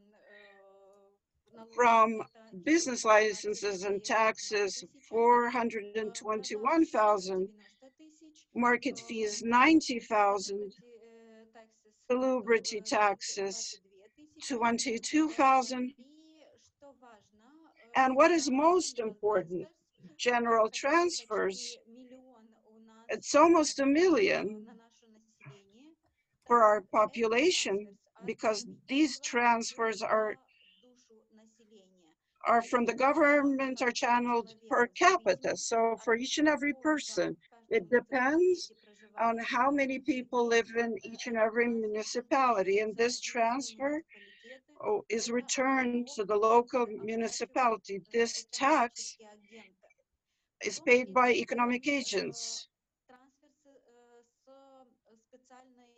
from business licenses and taxes, 421,000, market fees, 90,000, celebrity taxes, 22,000. And what is most important, general transfers, It's almost 1 million for our population, because these transfers are from the government, are channeled per capita. So for each and every person, it depends on how many people live in each and every municipality. And this transfer is returned to the local municipality. This tax is paid by economic agents.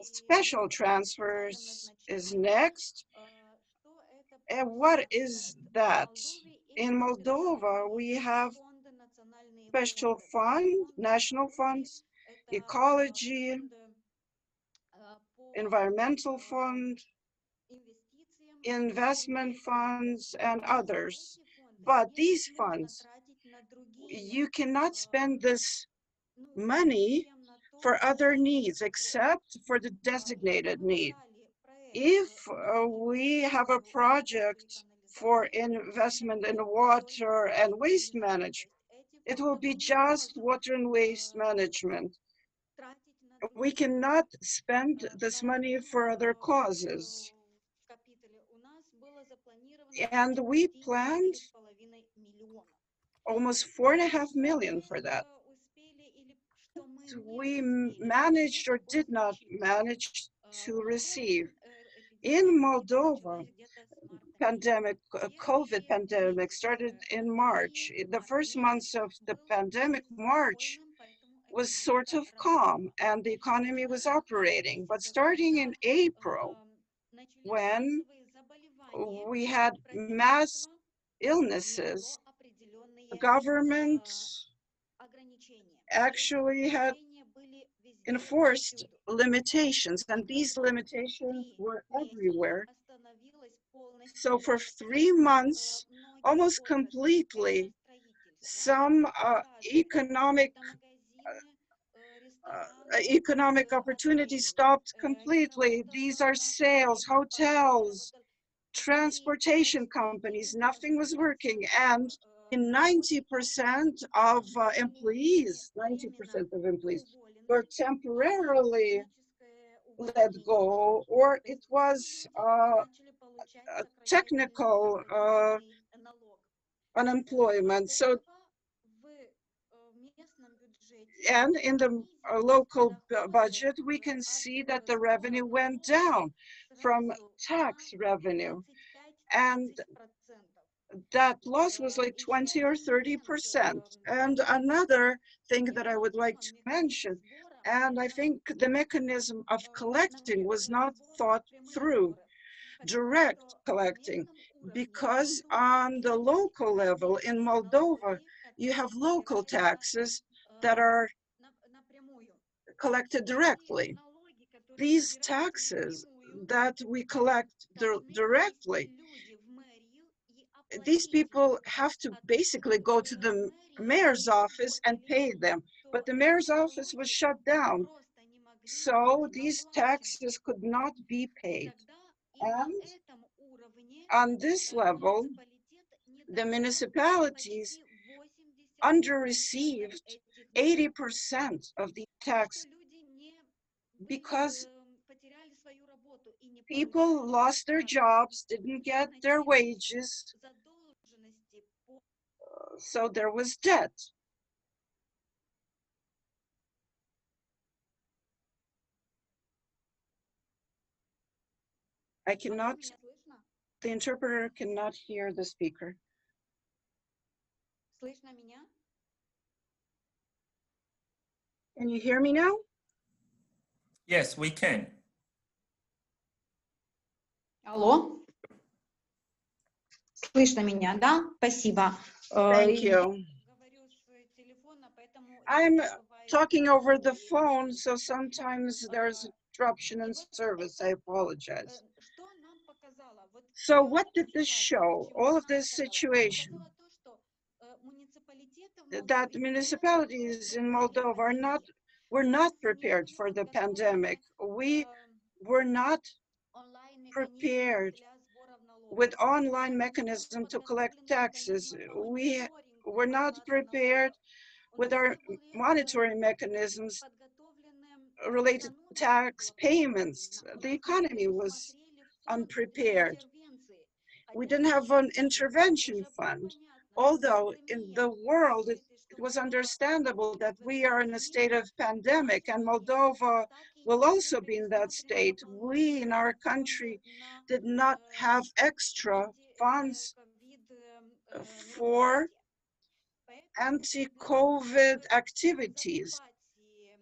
Special transfers is next. And what is that? In Moldova, we have special fund, national funds, ecology, environmental fund, investment funds, and others. But these funds, you cannot spend this money for other needs except for the designated need. If we have a project for investment in water and waste management, it will be just water and waste management. We cannot spend this money for other causes. And we planned almost 4.5 million for that. We managed or did not manage to receive. In Moldova, COVID pandemic started in March. The first months of the pandemic, March, was sort of calm and the economy was operating. But starting in April, when we had mass illnesses, the government actually had enforced limitations, and these limitations were everywhere. So for 3 months, almost completely, some economic opportunities stopped completely. These are sales, hotels, transportation companies, nothing was working. And in 90% of employees, 90% of employees were temporarily let go, or it was a technical unemployment. So, and in the local budget, we can see that the revenue went down from tax revenue. And that loss was like 20 or 30%. And another thing that I would like to mention, and I think the mechanism of collecting was not thought through, direct collecting, because on the local level in Moldova, you have local taxes that are collected directly. These taxes that we collect directly, these people have to basically go to the mayor's office and pay them, but the mayor's office was shut down. So these taxes could not be paid. And on this level, the municipalities under-received 80% of the tax because people lost their jobs, didn't get their wages, so there was debt. I cannot, the interpreter cannot hear the speaker. Can you hear me now? Yes, we can. Алло? Слышно меня, да? Спасибо. Thank you. I'm talking over the phone, so sometimes there's interruption in service. I apologize. So what did this show? All of this situation, that municipalities in Moldova were not prepared for the pandemic. We were not prepared with online mechanism to collect taxes. We were not prepared with our monitoring mechanisms related to tax payments. The economy was unprepared. We didn't have an intervention fund, although in the world it was understandable that we are in a state of pandemic, and Moldova will also be in that state. We in our country did not have extra funds for anti-COVID activities.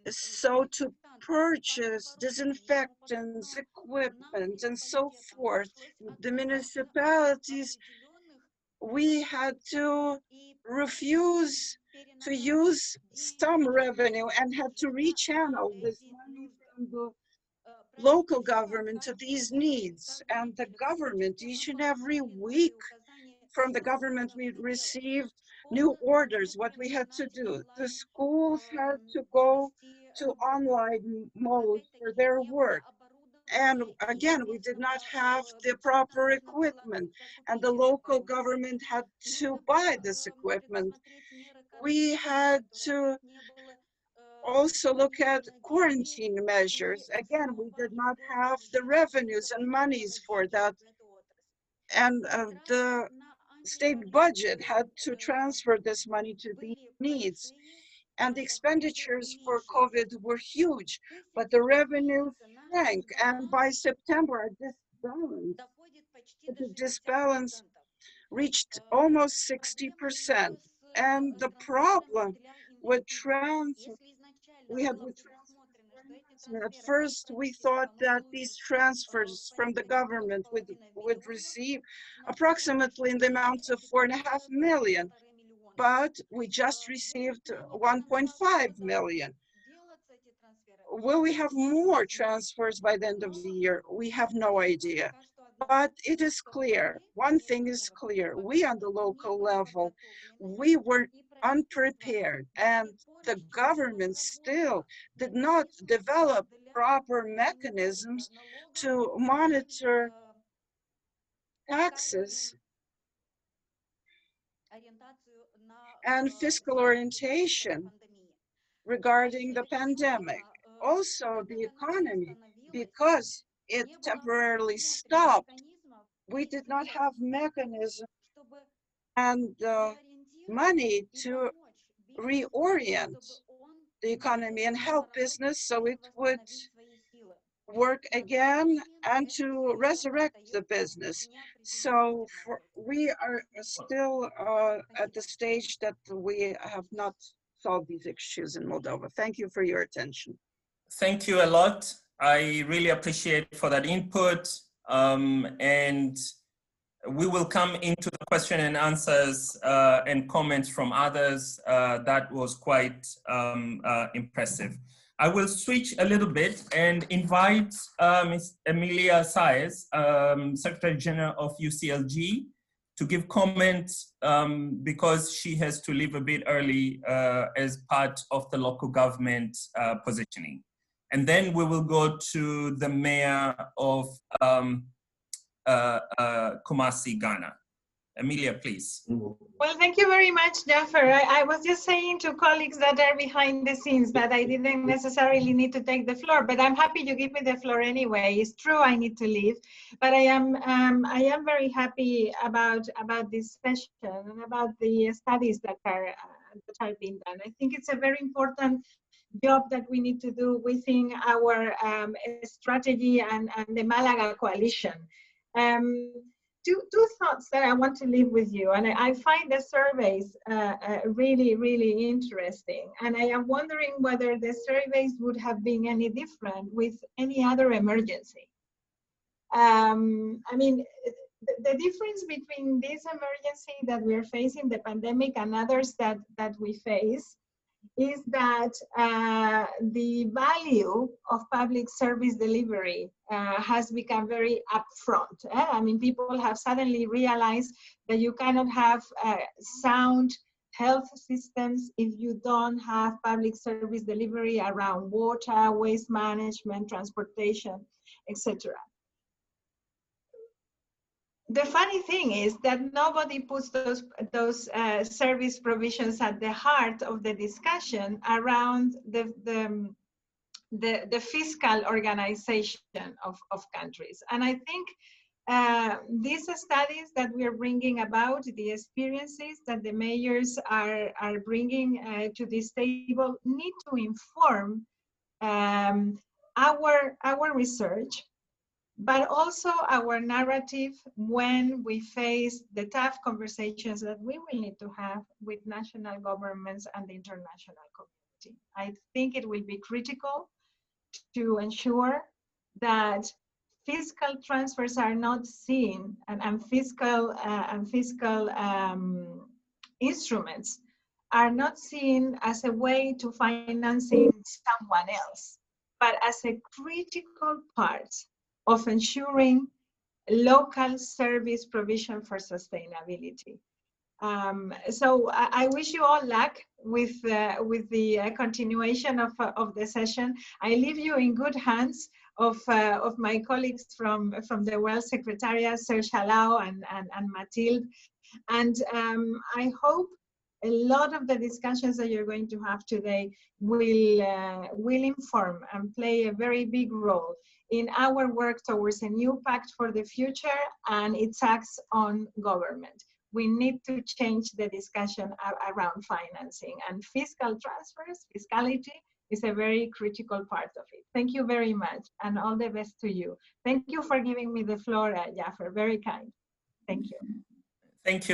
So to purchase disinfectants, equipment, and so forth, the municipalities, we had to refuse to use some revenue and had to rechannel this money from the local government to these needs. And the government, each and every week from the government, we received new orders, what we had to do. The schools had to go to online mode for their work. And again, we did not have the proper equipment, and the local government had to buy this equipment. We had to also look at quarantine measures. Again, we did not have the revenues and monies for that. And the state budget had to transfer this money to these needs. And the expenditures for COVID were huge, but the revenue shrank. And by September, the disbalance reached almost 60%. And the problem with at first, we thought that these transfers from the government would receive approximately in the amount of 4.5 million, but we just received 1.5 million. Will we have more transfers by the end of the year? We have no idea. But it is clear, one thing is clear, we on the local level, we were unprepared, and the government still did not develop proper mechanisms to monitor taxes and fiscal orientation regarding the pandemic. Also, the economy, because it temporarily stopped, we did not have mechanism and money to reorient the economy and help business so it would work again and to resurrect the business. So we are still at the stage that we have not solved these issues in Moldova. Thank you for your attention. Thank you a lot. I really appreciate for that input. And we will come into the question and answers and comments from others. That was quite impressive. I will switch a little bit and invite Ms. Emilia Saez, Secretary General of UCLG, to give comments because she has to leave a bit early as part of the local government positioning. And then we will go to the mayor of Kumasi, Ghana. Emilia, please. Well, thank you very much, Jaffer. I was just saying to colleagues that are behind the scenes that I didn't necessarily need to take the floor, but I'm happy you give me the floor anyway. It's true I need to leave, but I am very happy about this session and about the studies that are being done. I think it's a very important job that we need to do within our strategy and the Malaga coalition. Two thoughts that I want to leave with you, and I find the surveys really, really interesting. And I am wondering whether the surveys would have been any different with any other emergency. I mean, the difference between this emergency that we're facing, the pandemic, and others that we face, is that the value of public service delivery has become very upfront. I mean, people have suddenly realized that you cannot have sound health systems if you don't have public service delivery around water, waste management, transportation, etc. the funny thing is that nobody puts those service provisions at the heart of the discussion around the fiscal organization of countries. And I think these studies that we are bringing about, the experiences that the mayors are bringing to this table, need to inform our research, but also our narrative when we face the tough conversations that we will need to have with national governments and the international community. I think it will be critical to ensure that fiscal transfers are not seen, and fiscal instruments are not seen as a way to financing someone else, but as a critical part of ensuring local service provision for sustainability. So I wish you all luck with the continuation of the session. I leave you in good hands of my colleagues from the World Secretariat, Sir Chiapas and Mathilde. And I hope a lot of the discussions that you're going to have today will inform and play a very big role in our work towards a new pact for the future and its acts on government. We need to change the discussion around financing, and fiscal transfers, fiscality, is a very critical part of it. Thank you very much, and all the best to you. Thank you for giving me the floor, Jaffer, very kind. Thank you. Thank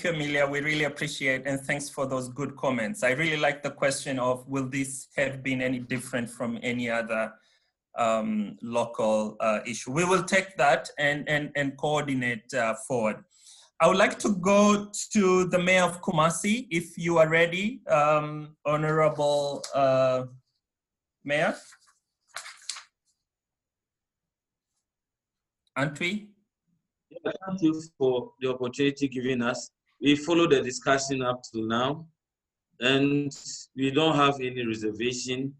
you, Emilia. We really appreciate, and thanks for those good comments. I really like the question of, will this have been any different from any other local issue? We will take that and coordinate forward. I would like to go to the Mayor of Kumasi, if you are ready, Honorable Mayor. Antwi? Yeah, thank you for the opportunity given us. We followed the discussion up to now, and we don't have any reservation.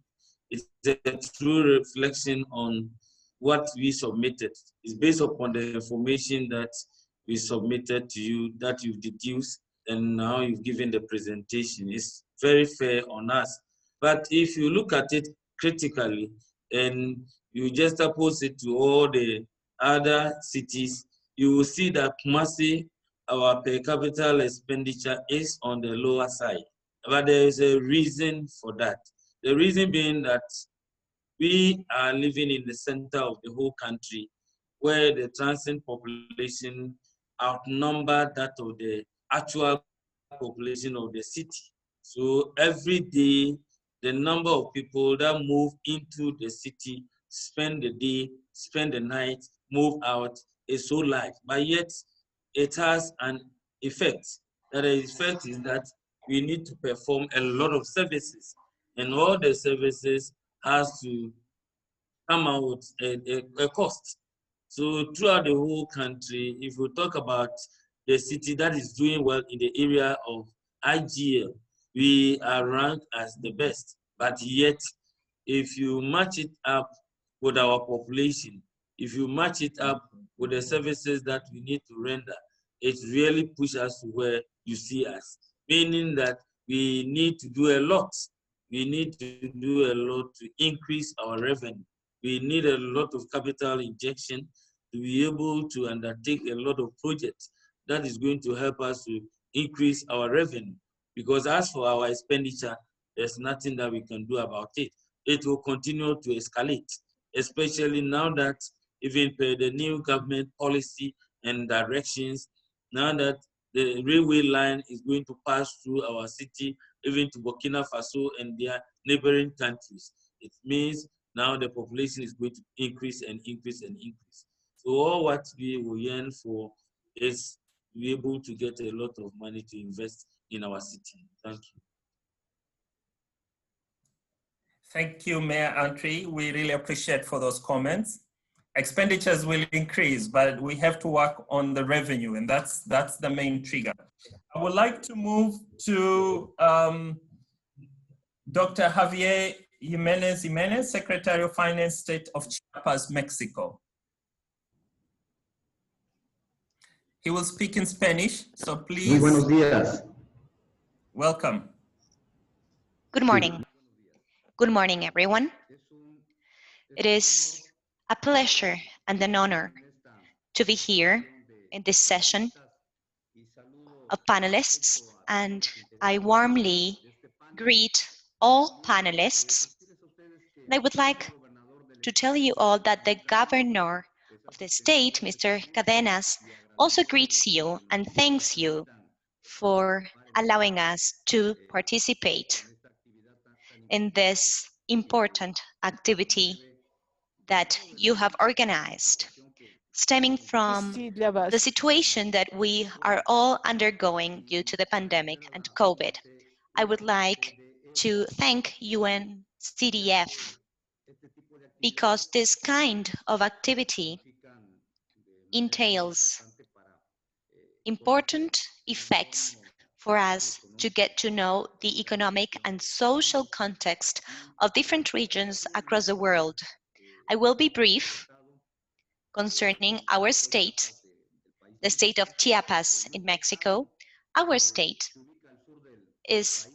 It's a true reflection on what we submitted. It's based upon the information that we submitted to you, that you've deduced, and now you've given the presentation. It's very fair on us. But if you look at it critically and you just oppose it to all the other cities, you will see that Kumasi, our per capita expenditure is on the lower side. But there is a reason for that. The reason being that we are living in the center of the whole country, where the transient population outnumber that of the actual population of the city. So every day, the number of people that move into the city, spend the day, spend the night, move out, is so large. But yet, it has an effect. That the effect is that we need to perform a lot of services, and all the services has to come out with a cost. So throughout the whole country, if we talk about the city that is doing well in the area of IGL, we are ranked as the best. But yet, if you match it up with our population, if you match it up with the services that we need to render, it really pushes us to where you see us. Meaning that we need to do a lot. We need to do a lot to increase our revenue. We need a lot of capital injection to be able to undertake a lot of projects that is going to help us to increase our revenue. Because as for our expenditure, there's nothing that we can do about it. It will continue to escalate, especially now that even per the new government policy and directions, now that the railway line is going to pass through our city, even to Burkina Faso and their neighboring countries. It means now the population is going to increase and increase and increase. So all what we will yearn for is to be able to get a lot of money to invest in our city. Thank you. Thank you, Mayor Antwi. We really appreciate for those comments. Expenditures will increase, but we have to work on the revenue, and that's the main trigger. I would like to move to Dr. Javier Jimenez, Secretary of Finance, State of Chiapas, Mexico. He will speak in Spanish, so please. Muy buenos días. Welcome. Good morning. Good morning, everyone. It is a pleasure and an honor to be here in this session of panelists, and I warmly greet all panelists. And I would like to tell you all that the governor of the state, Mr. Cadenas, also greets you and thanks you for allowing us to participate in this important activity that you have organized, stemming from the situation that we are all undergoing due to the pandemic and COVID. I would like to thank UNCDF because this kind of activity entails important effects for us to get to know the economic and social context of different regions across the world. I will be brief concerning our state, the state of Chiapas in Mexico. Our state is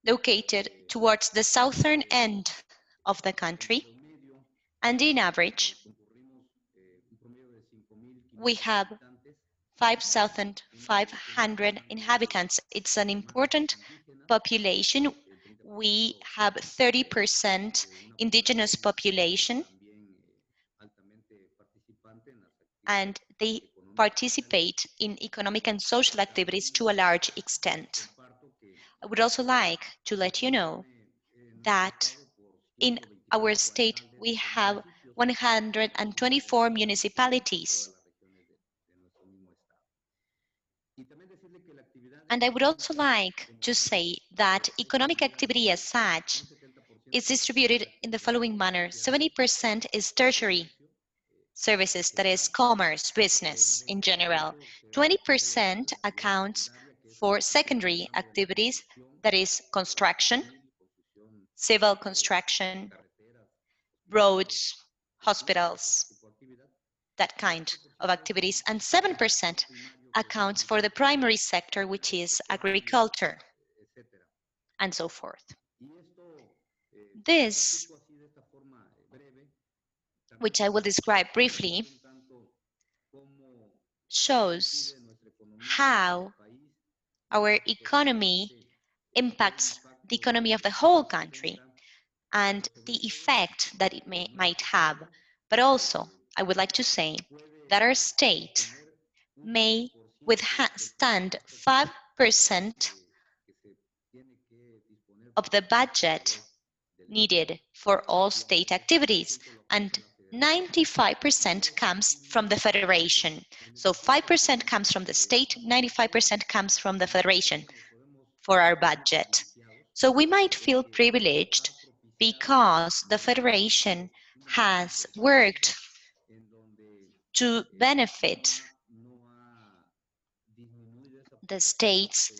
located towards the southern end of the country, and in average, we have 5,500 inhabitants. It's an important population. We have 30% indigenous population, and they participate in economic and social activities to a large extent. I would also like to let you know that in our state we have 124 municipalities. And I would also like to say that economic activity as such is distributed in the following manner. 70% is tertiary services, that is commerce, business in general. 20% accounts for secondary activities, that is construction, civil construction, roads, hospitals, that kind of activities, and 7% accounts for the primary sector, which is agriculture, and so forth. This, which I will describe briefly, shows how our economy impacts the economy of the whole country and the effect that it might have. But also, I would like to say that our state may withstand 5% of the budget needed for all state activities, and 95% comes from the federation. So 5% comes from the state, 95% comes from the federation for our budget. So we might feel privileged because the federation has worked to benefit the states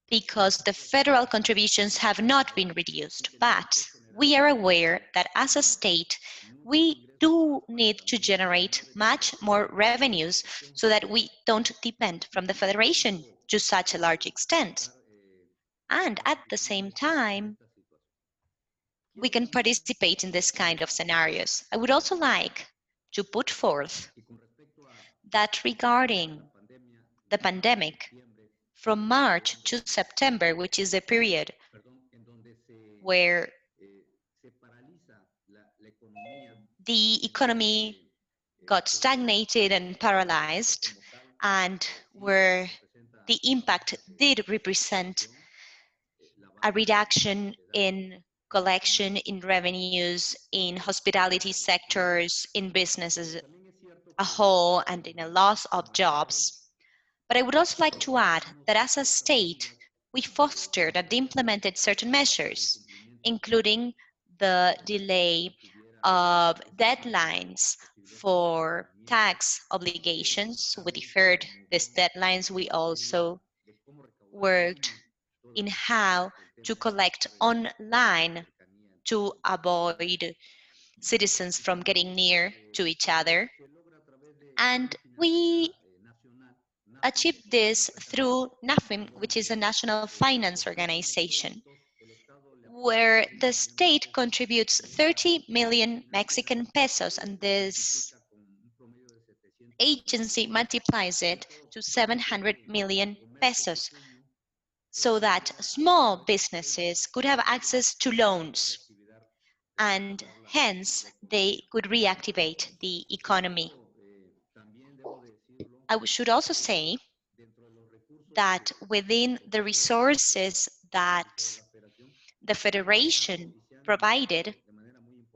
because the federal contributions have not been reduced. But we are aware that as a state, we do need to generate much more revenues so that we don't depend from the federation to such a large extent. And at the same time, we can participate in this kind of scenarios. I would also like to put forth that regarding the pandemic, from March to September, which is a period where the economy got stagnated and paralyzed, and where the impact did represent a reduction in collection, in revenues, in hospitality sectors, in businesses as a whole, and in a loss of jobs. But I would also like to add that as a state, we fostered and implemented certain measures, including the delay of deadlines for tax obligations. We deferred these deadlines. We also worked in how to collect online to avoid citizens from getting near to each other. And we achieved this through NAFIM, which is a national finance organization, where the state contributes 30 million Mexican pesos, and this agency multiplies it to 700 million pesos, so that small businesses could have access to loans, and hence they could reactivate the economy. I should also say that within the resources that the Federation provided,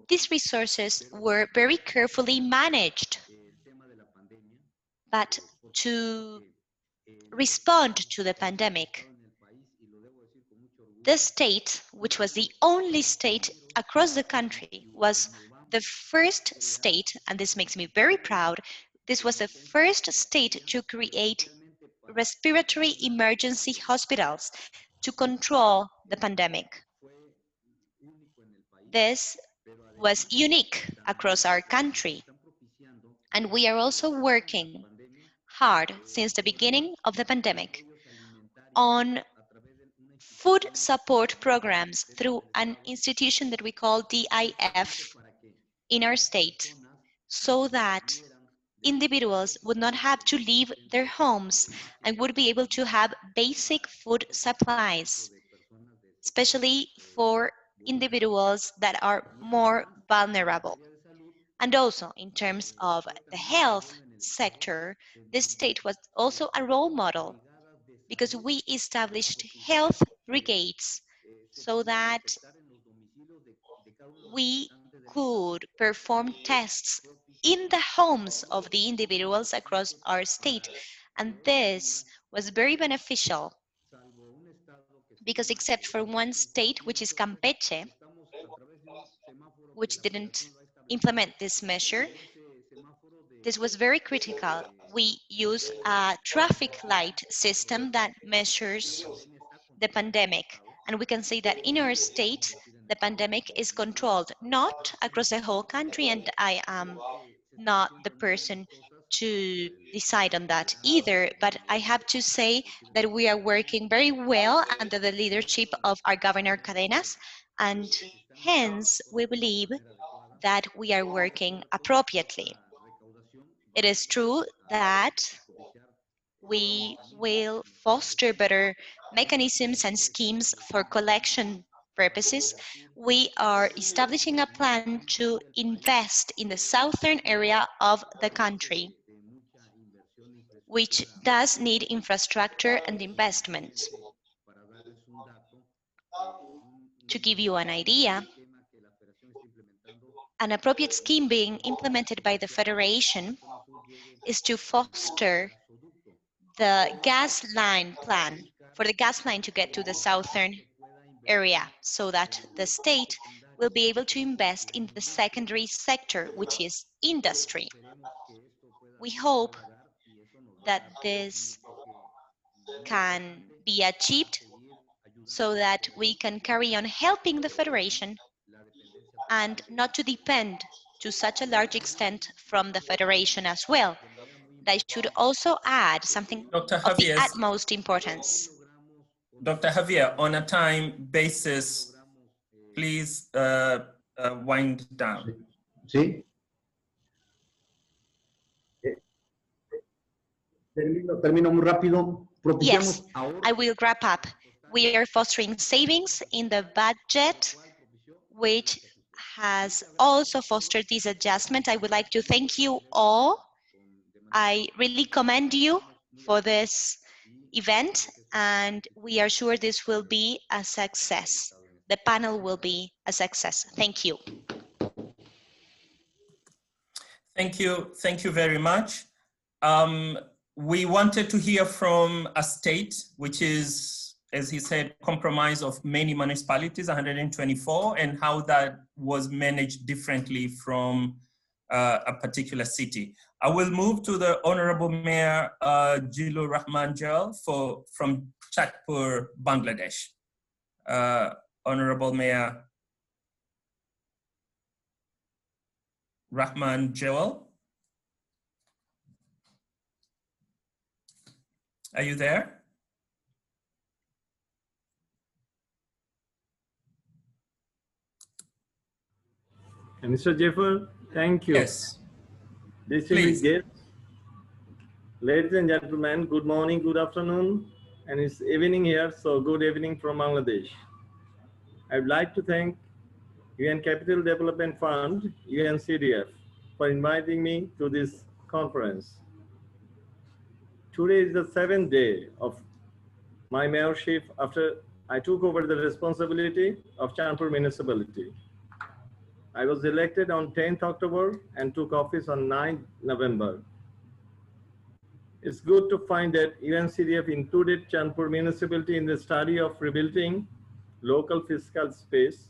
these resources were very carefully managed. But to respond to the pandemic, the state, which was the only state across the country, was the first state, and this makes me very proud, this was the first state to create respiratory emergency hospitals to control the pandemic. This was unique across our country, and we are also working hard since the beginning of the pandemic on food support programs through an institution that we call DIF in our state, so that individuals would not have to leave their homes and would be able to have basic food supplies, especially for individuals that are more vulnerable. And also in terms of the health sector, the state was also a role model because we established health brigades so that we could perform tests in the homes of the individuals across our state. And this was very beneficial because except for one state, which is Campeche, which didn't implement this measure, this was very critical. We use a traffic light system that measures the pandemic. And we can say that in our state, the pandemic is controlled, not across the whole country, and I am not the person to decide on that either, but I have to say that we are working very well under the leadership of our Governor Cadenas, and hence we believe that we are working appropriately. It is true that we will foster better mechanisms and schemes for collection purposes. We are establishing a plan to invest in the southern area of the country, which does need infrastructure and investment. To give you an idea, an appropriate scheme being implemented by the Federation is to foster the gas line plan for the gas line to get to the southern area so that the state will be able to invest in the secondary sector, which is industry. We hope that this can be achieved so that we can carry on helping the Federation and not to depend to such a large extent from the Federation as well. I should also add something of the utmost importance. Dr. Javier, on a time basis, please wind down. Sí. Termino muy rápido. Yes, I will wrap up. We are fostering savings in the budget, which has also fostered this adjustment. I would like to thank you all. I really commend you for this event, and we are sure this will be a success. The panel will be a success. Thank you. Thank you very much. We wanted to hear from a state, which is, as he said, comprised of many municipalities, 124, and how that was managed differently from a particular city. I will move to the Honorable Mayor Gulu Rahman Jewel from Chandpur, Bangladesh. Honorable Mayor Rahman Jewel. Are you there? Mr. Jeffer, thank you. Yes. Distinguished guests, ladies and gentlemen, good morning, good afternoon, and it's evening here, so good evening from Bangladesh. I'd like to thank UN Capital Development Fund, UNCDF, for inviting me to this conference. Today is the 7th day of my mayorship after I took over the responsibility of Chandpur municipality. I was elected on 10th October and took office on 9th November. It's good to find that UNCDF included Chandpur municipality in the study of rebuilding local fiscal space.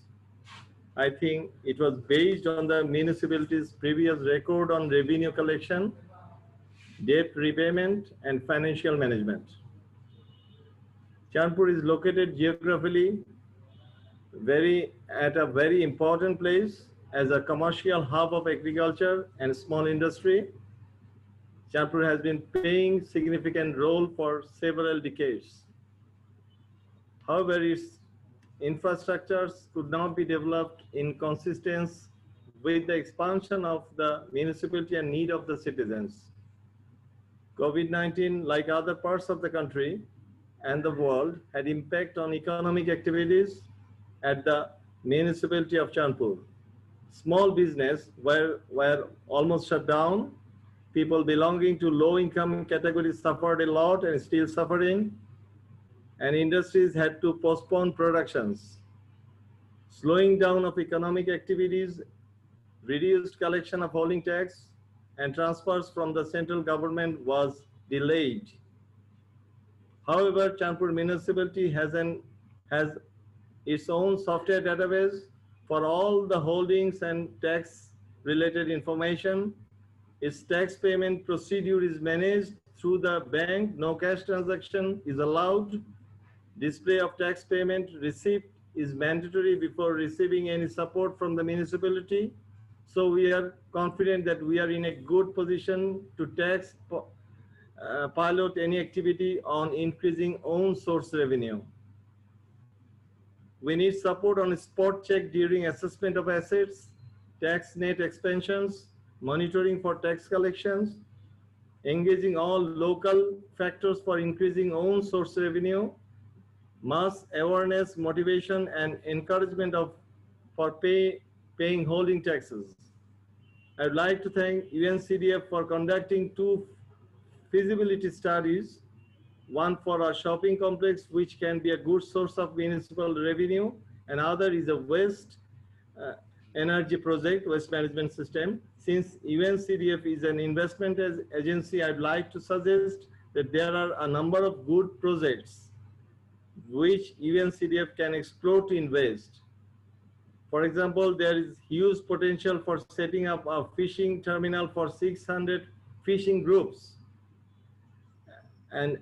I think it was based on the municipality's previous record on revenue collection, debt repayment, and financial management. Chandpur is located geographically at a very important place as a commercial hub of agriculture and small industry. Chandpur has been playing significant role for several decades. However, its infrastructures could not be developed in consistency with the expansion of the municipality and need of the citizens. COVID-19, like other parts of the country and the world, had impact on economic activities at the municipality of Chandpur. Small business were almost shut down. People belonging to low-income categories suffered a lot and still suffering, and industries had to postpone productions. Slowing down of economic activities, reduced collection of holding tax, and transfers from the central government was delayed. However, Chandpur municipality has its own software database for all the holdings and tax related information. Its tax payment procedure is managed through the bank. No cash transaction is allowed. Display of tax payment receipt is mandatory before receiving any support from the municipality. So we are confident that we are in a good position to pilot any activity on increasing own source revenue. We need support on spot check during assessment of assets, tax net expansions, monitoring for tax collections, engaging all local factors for increasing own source revenue, mass awareness, motivation, and encouragement for paying holding taxes. I would like to thank UNCDF for conducting 2 feasibility studies, one for a shopping complex, which can be a good source of municipal revenue, and other is a waste energy project, waste management system. Since UNCDF is an investment agency, I'd like to suggest that there are a number of good projects which UNCDF can explore to invest. For example, there is huge potential for setting up a fishing terminal for 600 fishing groups. And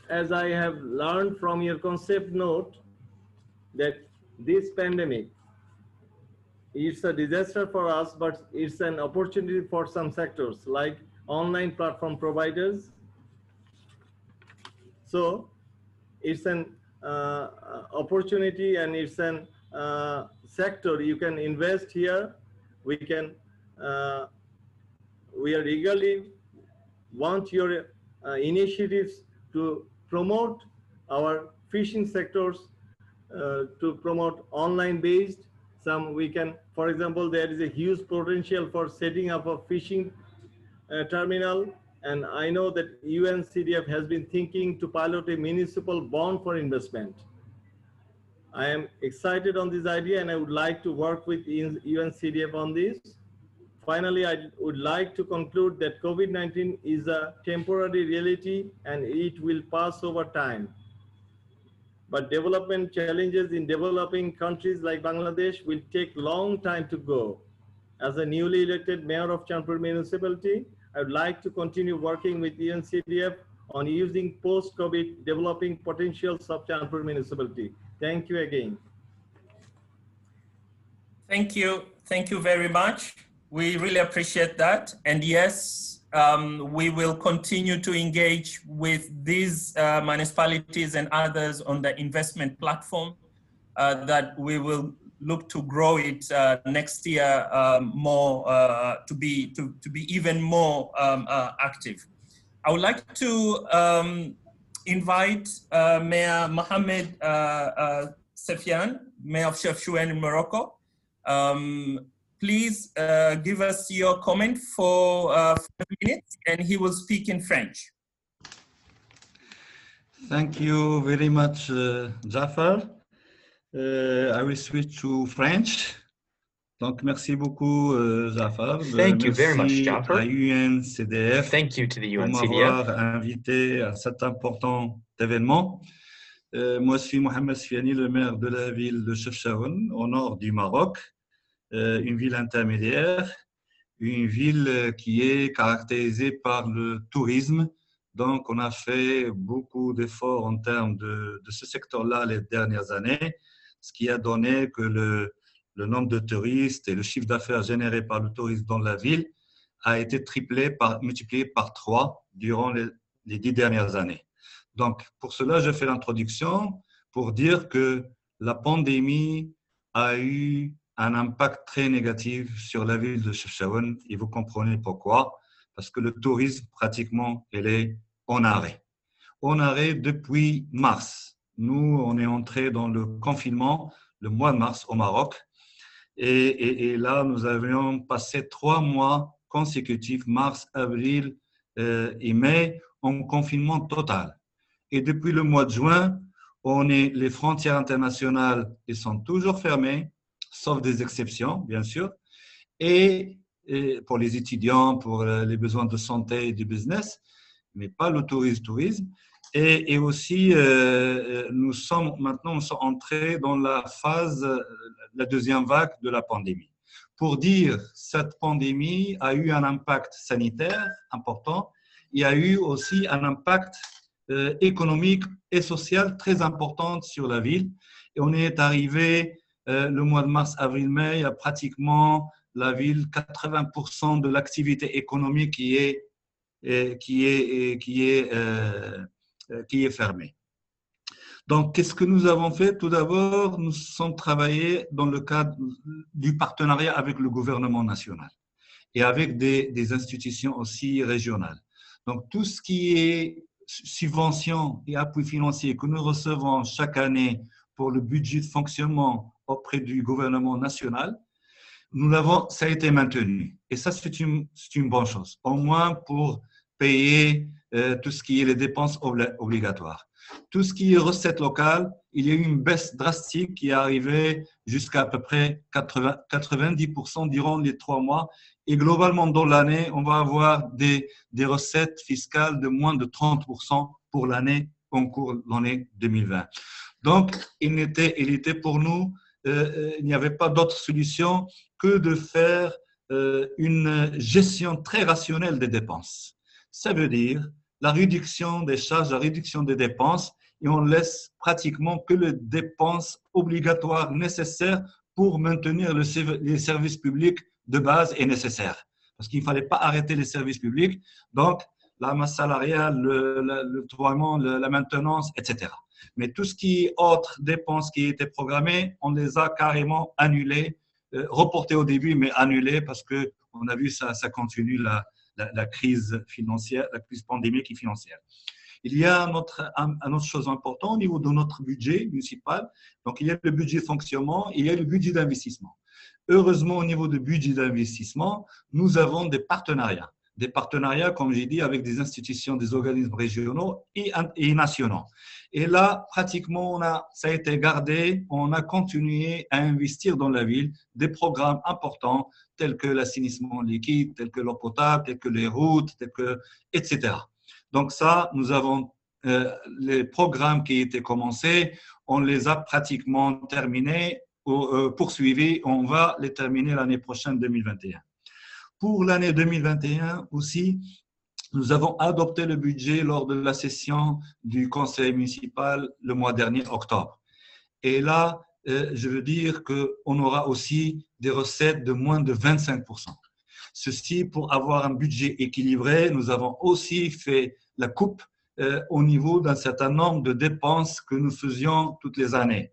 as I have learned from your concept note, that this pandemic, it's a disaster for us, but it's an opportunity for some sectors like online platform providers. So it's an opportunity, and it's an sector you can invest here. We are eagerly want your initiatives to promote our fishing sectors, to promote online based. We can, for example, there is a huge potential for setting up a fishing terminal, and I know that UNCDF has been thinking to pilot a municipal bond for investment. I am excited on this idea, and I would like to work with UNCDF on this. Finally, I would like to conclude that COVID-19 is a temporary reality and it will pass over time. But development challenges in developing countries like Bangladesh will take long time to go. As a newly elected mayor of Chandpur municipality, I would like to continue working with UNCDF on using post-COVID developing potentials of Chandpur municipality. Thank you again. Thank you very much. We really appreciate that. And yes, we will continue to engage with these municipalities and others on the investment platform that we will look to grow it next year more to be even more active. I would like to invite Mayor Mohamed Sefian, Mayor of Chefchaouen in Morocco. Please give us your comment for 5 minutes, and he will speak in French. Thank you very much, Jafar. I will switch to French. Donc, merci beaucoup, Jafar. Thank you very much, Jafar. À UNCDF. Thank you to the pour UNCDF. m'avoir invité à cet important événement. Moi, je suis Mohamed Sfiani, le maire de la ville de Chefchaouen, au nord du Maroc, une ville intermédiaire, une ville qui est caractérisée par le tourisme. Donc, on a fait beaucoup d'efforts en termes de ce secteur-là les dernières années, ce qui a donné que le nombre de touristes et le chiffre d'affaires généré par le tourisme dans la ville a été multiplié par 3 durant les 10 dernières années. Donc, pour cela, je fais l'introduction pour dire que la pandémie a eu un impact très négatif sur la ville de Chefchaouen et vous comprenez pourquoi. Parce que le tourisme, pratiquement, il est en arrêt. En arrêt depuis mars. Nous, on est entré dans le confinement le mois de mars au Maroc. Et là, nous avions passé 3 mois consécutifs, mars, avril et mai, en confinement total. Et depuis le mois de juin, les frontières internationales elles sont toujours fermées, sauf des exceptions, bien sûr. Et pour les étudiants, pour les besoins de santé et du business, mais pas le tourisme. Et aussi, nous sommes entrés dans la phase, la deuxième vague de la pandémie. Pour dire, cette pandémie a eu un impact sanitaire important. Il y a eu aussi un impact économique et social très important sur la ville. Et on est arrivé le mois de mars, avril, mai, à pratiquement la ville, 80% de l'activité économique qui est fermée. Donc, qu'est-ce que nous avons fait? Tout d'abord, nous sommes travaillés dans le cadre du partenariat avec le gouvernement national et avec des institutions aussi régionales. Donc, tout ce qui est subventions et appui financier que nous recevons chaque année pour le budget de fonctionnement auprès du gouvernement national, ça a été maintenu. Et ça, c'est une bonne chose, au moins pour payer tout ce qui est les dépenses obligatoires. Tout ce qui est recettes locales, il y a eu une baisse drastique qui est arrivée jusqu'à à peu près 90% durant les 3 mois. Et globalement, dans l'année, on va avoir des recettes fiscales de moins de 30% pour l'année en cours de l'année 2020. Donc, il était pour nous, il n'y avait pas d'autre solution que de faire une gestion très rationnelle des dépenses. Ça veut dire la réduction des charges, la réduction des dépenses, et on laisse pratiquement que les dépenses obligatoires nécessaires pour maintenir les services publics de base est nécessaire. Parce qu'il ne fallait pas arrêter les services publics, donc la masse salariale, le toilement, la maintenance, etc. Mais tout ce qui est autres dépenses qui étaient programmées, on les a carrément annulées, reportées au début, mais annulées parce qu'on a vu ça continue la crise financière, la crise pandémique et financière. Il y a une autre chose importante au niveau de notre budget municipal. Donc, il y a le budget de fonctionnement et il y a le budget d'investissement. Heureusement, au niveau du budget d'investissement, nous avons des partenariats. Des partenariats, comme j'ai dit, avec des institutions, des organismes régionaux et nationaux. Et là, pratiquement, ça a été gardé, on a continué à investir dans la ville des programmes importants tels que l'assainissement liquide, tels que l'eau potable, tels que les routes, etc. Donc ça, nous avons les programmes qui étaient commencés, on les a pratiquement terminés, poursuivis, on va les terminer l'année prochaine, 2021. Pour l'année 2021 aussi, nous avons adopté le budget lors de la session du conseil municipal le mois dernier, octobre. Et là, je veux dire qu'on aura aussi des recettes de moins de 25%. Ceci pour avoir un budget équilibré. Nous avons aussi fait la coupe au niveau d'un certain nombre de dépenses que nous faisions toutes les années.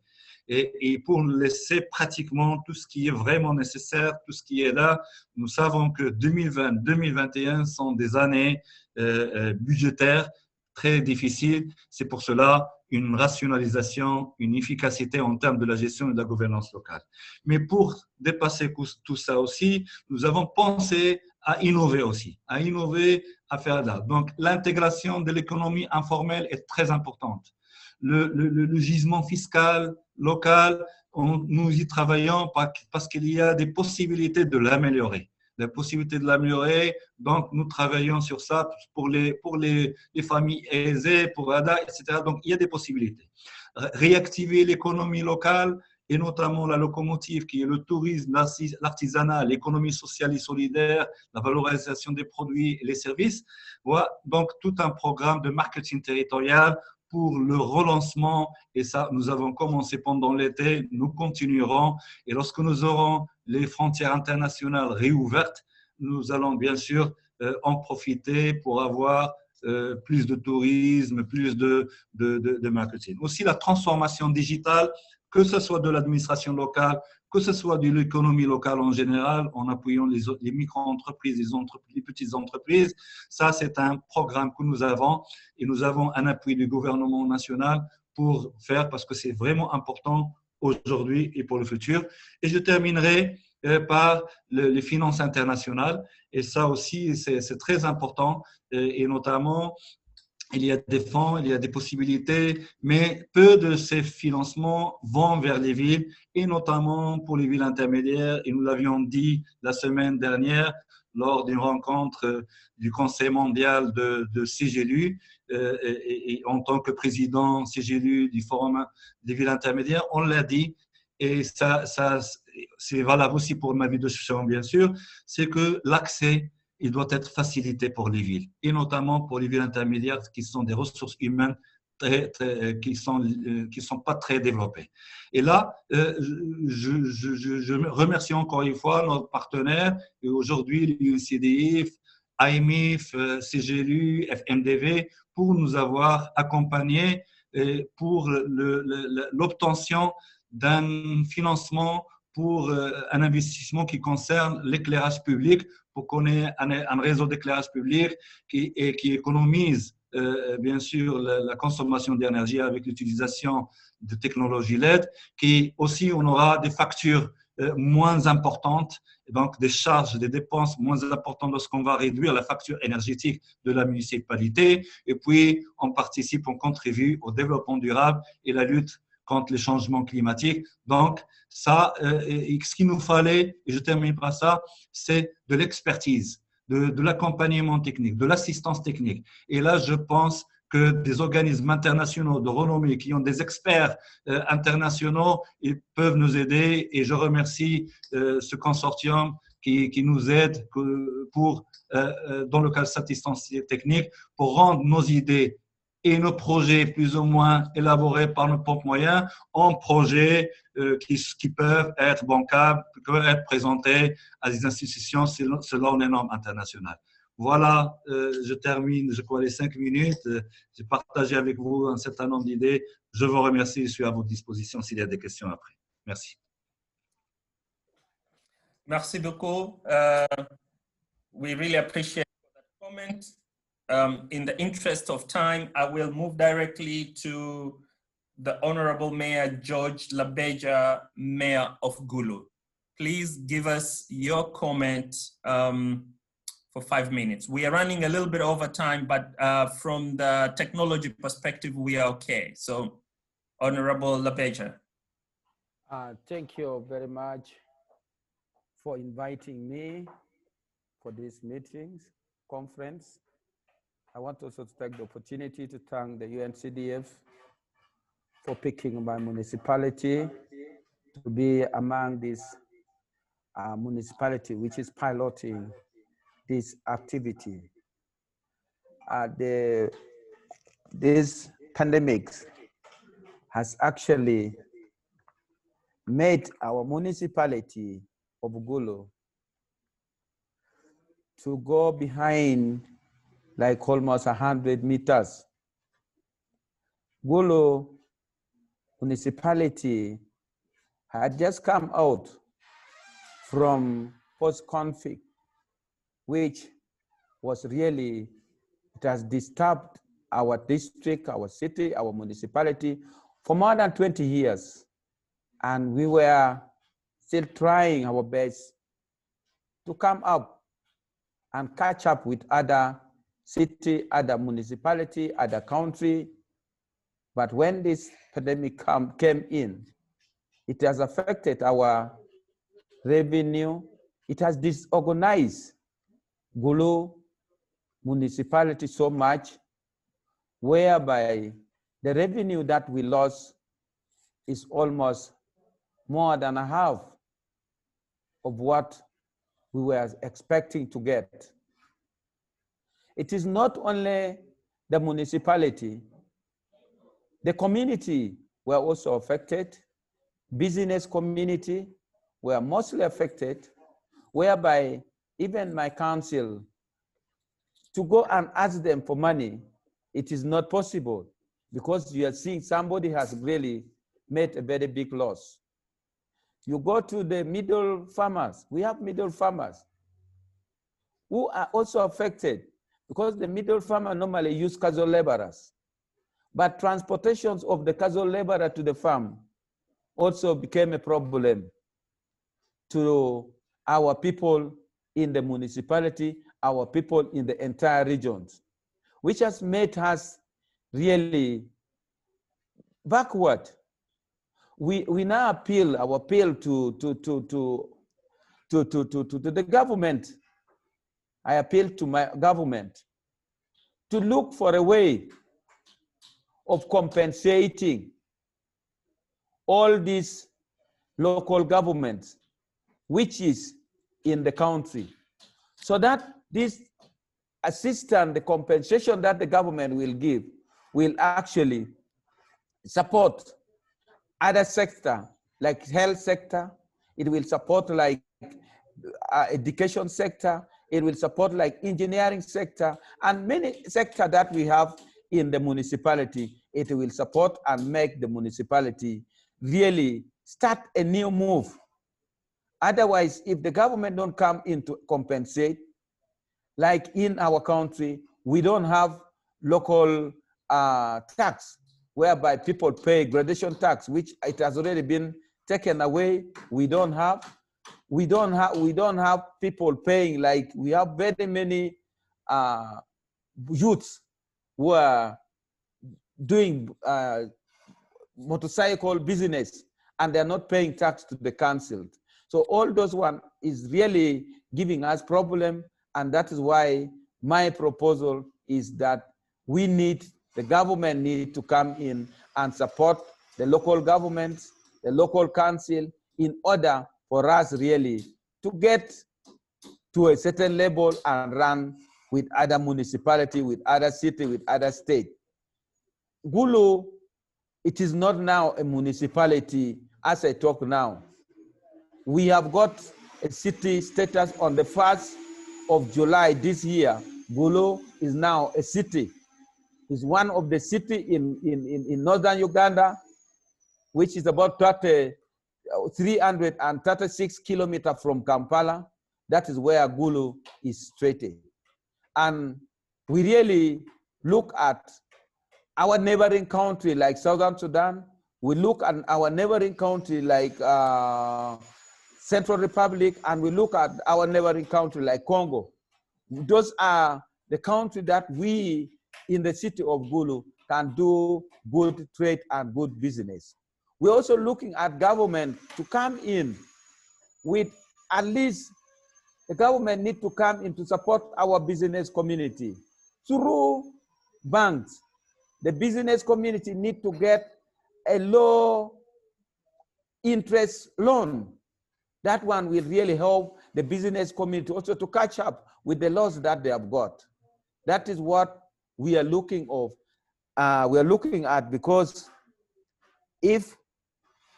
Et pour laisser pratiquement tout ce qui est vraiment nécessaire, tout ce qui est là, nous savons que 2020, 2021 sont des années budgétaires très difficiles. C'est pour cela une rationalisation, une efficacité en termes de la gestion et de la gouvernance locale. Mais pour dépasser tout ça aussi, nous avons pensé à innover aussi, à faire là. Donc, l'intégration de l'économie informelle est très importante. Le gisement fiscal local, nous y travaillons parce qu'il y a des possibilités de l'améliorer. La possibilité de l'améliorer, donc nous travaillons sur ça pour les familles aisées, pour ADA, etc. Donc, il y a des possibilités. Réactiver l'économie locale, et notamment la locomotive qui est le tourisme, l'artisanat, l'économie sociale et solidaire, la valorisation des produits et les services. Voilà, donc tout un programme de marketing territorial pour le relancement, et ça, nous avons commencé pendant l'été, nous continuerons, et lorsque nous aurons les frontières internationales réouvertes, nous allons bien sûr en profiter pour avoir plus de tourisme, plus de marketing. Aussi la transformation digitale, que ce soit de l'administration locale, que ce soit de l'économie locale en général, en appuyant les micro-entreprises, les petites entreprises. Ça, c'est un programme que nous avons et nous avons un appui du gouvernement national pour faire parce que c'est vraiment important aujourd'hui et pour le futur. Et je terminerai par les finances internationales. Et ça aussi, c'est très important et notamment, il y a des fonds, il y a des possibilités, mais peu de ces financements vont vers les villes et notamment pour les villes intermédiaires. Et nous l'avions dit la semaine dernière lors d'une rencontre du Conseil mondial de CGLU et en tant que président CGLU du Forum des villes intermédiaires, on l'a dit et ça c'est valable aussi pour ma ville de Chefchaouen, bien sûr, c'est que l'accès il doit être facilité pour les villes, et notamment pour les villes intermédiaires qui sont des ressources humaines qui sont pas très développées. Et là, je remercie encore une fois nos partenaires, et aujourd'hui l'UNCDF, AMIF, CGLU, FMDV, pour nous avoir accompagnés pour l'obtention d'un financement pour un investissement qui concerne l'éclairage public, pour qu'on ait un réseau d'éclairage public qui économise bien sûr la consommation d'énergie avec l'utilisation de technologies LED, qui aussi on aura des factures moins importantes, donc des charges, des dépenses moins importantes lorsqu'on va réduire la facture énergétique de la municipalité, et puis on participe, on contribue au développement durable et la lutte contre les changements climatiques. Donc, ça, ce qu'il nous fallait, et je termine par ça, c'est de l'expertise, de l'accompagnement technique, de l'assistance technique. Et là, je pense que des organismes internationaux de renommée qui ont des experts internationaux, ils peuvent nous aider. Et je remercie ce consortium qui nous aide pour, dans le cadre de cette assistance technique, pour rendre nos idées et nos projets plus ou moins élaborés par nos propres moyens en projets qui peuvent être bancables, qui peuvent être présentés à des institutions selon les normes internationales. Voilà, je termine, je crois, les 5 minutes. J'ai partagé avec vous un certain nombre d'idées. Je vous remercie, je suis à votre disposition s'il y a des questions après. Merci. Merci beaucoup. We really appreciate that comment. In the interest of time, I will move directly to the Honorable Mayor George Labeja, Mayor of Gulu. Please give us your comment for 5 minutes. We are running a little bit over time, but from the technology perspective, we are okay. So, Honorable Labeja. Thank you very much for inviting me for this conference. I want also to take the opportunity to thank the UNCDF for picking my municipality to be among this municipality which is piloting this activity. This pandemic has actually made our municipality of Gulu to go behind like almost 100 meters. Gulu municipality had just come out from post-conflict, which was really, it has disturbed our district, our city, our municipality for more than 20 years. And we were still trying our best to come up and catch up with other city, other municipality, other country. But when this pandemic came in, it has affected our revenue. It has disorganized Gulu municipality so much, whereby the revenue that we lost is almost more than a half of what we were expecting to get. It is not only the municipality, the community were also affected. Business community were mostly affected, whereby even my council, to go and ask them for money, it is not possible because you are seeing somebody has really made a very big loss. You go to the middle farmers, we have middle farmers who are also affected because the middle farmer normally use casual laborers. But transportations of the casual laborer to the farm also became a problem to our people in the municipality, our people in the entire regions, which has made us really backward. We now appeal to the government. I appeal to my government to look for a way of compensating all these local governments, which is in the country, so that this assistance, the compensation that the government will give, will actually support other sector, like health sector. It will support like education sector. It will support like engineering sector and many sector that we have in the municipality. It will support and make the municipality really start a new move. Otherwise, if the government don't come in to compensate, like in our country, we don't have local tax, whereby people pay gradation tax, which it has already been taken away. We don't have people paying, like we have very many youths who are doing motorcycle business and they're not paying tax to the council. So all those one is really giving us problem, and that is why my proposal is that the government need to come in and support the local governments, the local council, in order for us really to get to a certain level and run with other municipality, with other city, with other state. Gulu, it is not now a municipality as I talk now. We have got a city status on the 1st of July this year. Gulu is now a city. It's one of the cities in northern Uganda, which is about 336 kilometers from Kampala. That is where Gulu is situated. And we really look at our neighboring country like Southern Sudan. We look at our neighboring country like Central Republic, and we look at our neighboring country like Congo. Those are the countries that we in the city of Gulu can do good trade and good business. We're also looking at government to come in with at least the government need to come in to support our business community through banks. The business community need to get a low interest loan. That one will really help the business community also to catch up with the loss that they have got. That is what we are looking at, because if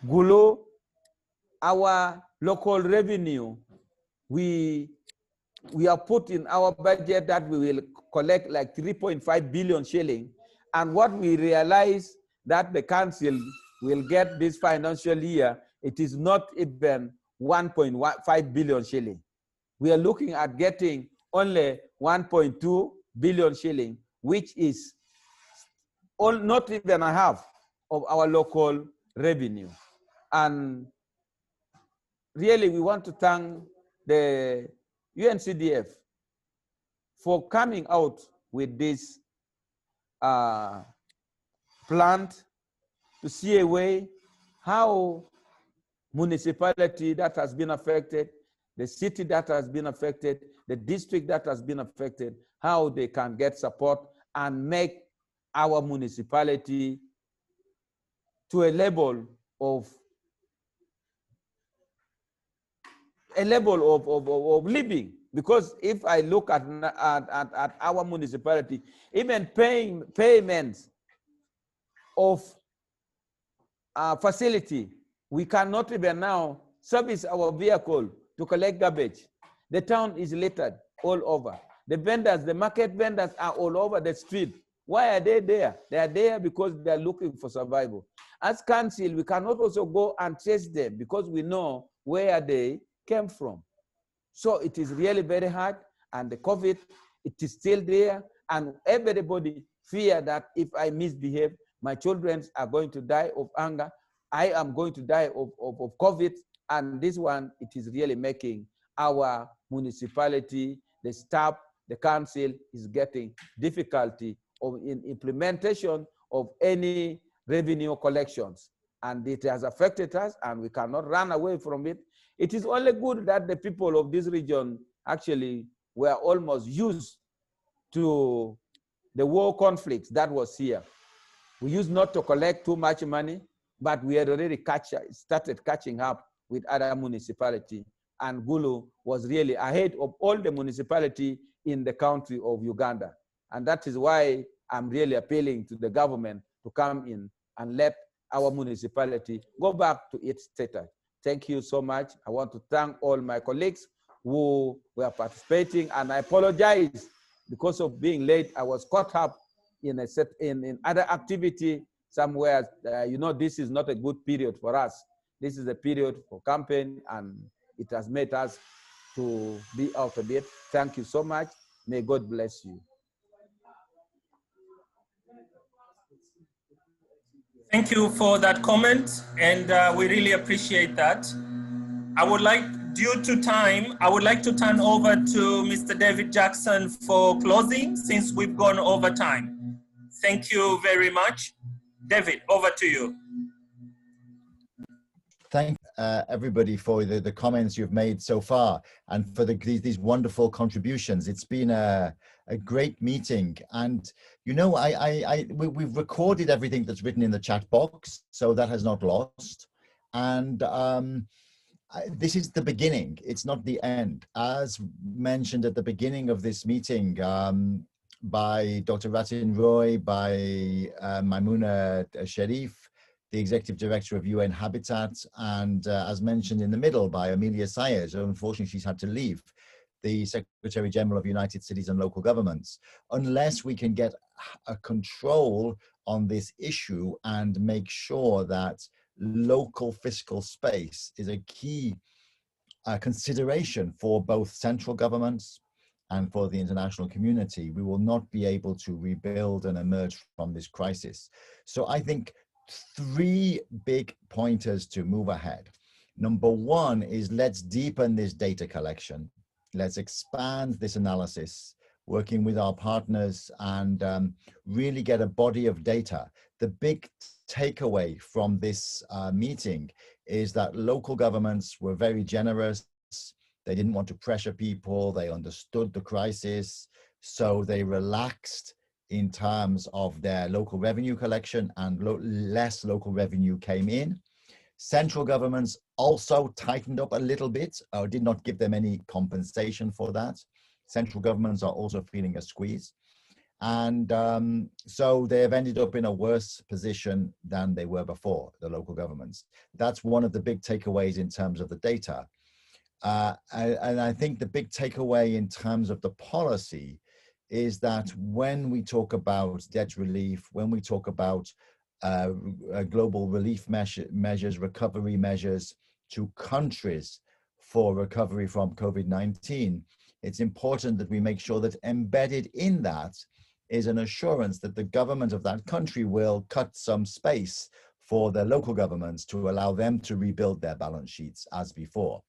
Gulu, our local revenue, we we have put in our budget that we will collect like 3.5 billion shilling. And what we realize that the council will get this financial year, it is not even 1.5 billion shilling. We are looking at getting only 1.2 billion shilling, which is not even a half of our local revenue. And really, we want to thank the UNCDF for coming out with this plan to see a way how municipality that has been affected, the city that has been affected, the district that has been affected, how they can get support and make our municipality to a level of living. Because if I look at our municipality, even payments of facility, we cannot even now service our vehicle to collect garbage. The town is littered all over. The vendors, the market vendors are all over the street. Why are they there? They are there because they are looking for survival. As council, we cannot also go and chase them because we know where they came from. So it is really very hard, and the COVID, it is still there, and everybody fear that if I misbehave, my children are going to die of hunger, I am going to die of COVID, and this one, it is really making our municipality, the staff, the council is getting difficulty in implementation of any revenue collections. And it has affected us, and we cannot run away from it. It is only good that the people of this region actually were almost used to the war conflicts that was here. We used not to collect too much money, but we had already started catching up with other municipalities. And Gulu was really ahead of all the municipalities in the country of Uganda. And that is why I'm really appealing to the government to come in and let our municipality go back to its status. Thank you so much. I want to thank all my colleagues who were participating, and I apologize because of being late. I was caught up in other activity somewhere. You know, this is not a good period for us. This is a period for campaign, and it has made us to be out of it. Thank you so much. May God bless you. Thank you for that comment, and we really appreciate that. I would like, due to time, I would like to turn over to Mr. David Jackson for closing, since we've gone over time. Thank you very much. David, over to you. Thank everybody for the comments you've made so far, and for these wonderful contributions. It's been a great meeting, and you know, we've recorded everything that's written in the chat box, so that has not lost. And this is the beginning, it's not the end. As mentioned at the beginning of this meeting by Dr. Ratin Roy, by Maimouna Sherif, the Executive Director of UN Habitat, and as mentioned in the middle by Amelia Sayers, unfortunately she's had to leave, the Secretary General of United Cities and Local Governments. Unless we can get a control on this issue and make sure that local fiscal space is a key consideration for both central governments and for the international community, we will not be able to rebuild and emerge from this crisis. So I think 3 big pointers to move ahead. Number 1 is, let's deepen this data collection. Let's expand this analysis, working with our partners, and really get a body of data. The big takeaway from this meeting is that local governments were very generous. They didn't want to pressure people. They understood the crisis, so they relaxed in terms of their local revenue collection, and less local revenue came in. Central governments also tightened up a little bit, or did not give them any compensation for that. Central governments are also feeling a squeeze. And so they have ended up in a worse position than they were before, the local governments. That's one of the big takeaways in terms of the data. And I think the big takeaway in terms of the policy is that when we talk about debt relief, when we talk about global relief measures, recovery measures to countries for recovery from COVID-19, it's important that we make sure that embedded in that is an assurance that the government of that country will cut some space for the local governments to allow them to rebuild their balance sheets as before.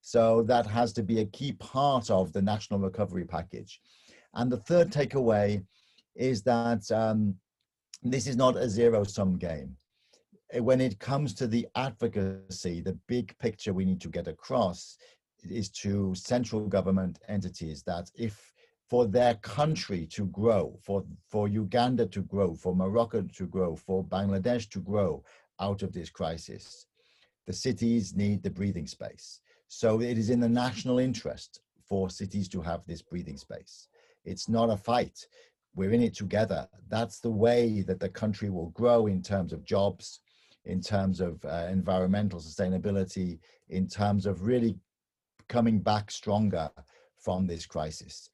So that has to be a key part of the national recovery package. And the third takeaway is that this is not a zero-sum game. When it comes to the advocacy, the big picture we need to get across is to central government entities that if for their country to grow, for Uganda to grow, for Morocco to grow, for Bangladesh to grow out of this crisis, the cities need the breathing space. So it is in the national interest for cities to have this breathing space. It's not a fight. We're in it together. That's the way that the country will grow in terms of jobs, in terms of environmental sustainability, in terms of really coming back stronger from this crisis.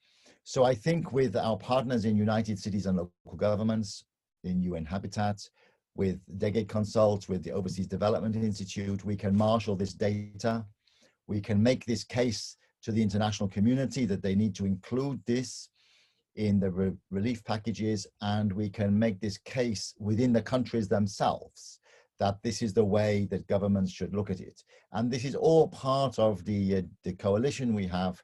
So I think with our partners in United Cities and Local Governments, in UN Habitat, with Degate Consult, with the Overseas Development Institute, we can marshal this data. We can make this case to the international community that they need to include this in the relief packages, and we can make this case within the countries themselves that this is the way that governments should look at it. And this is all part of the coalition we have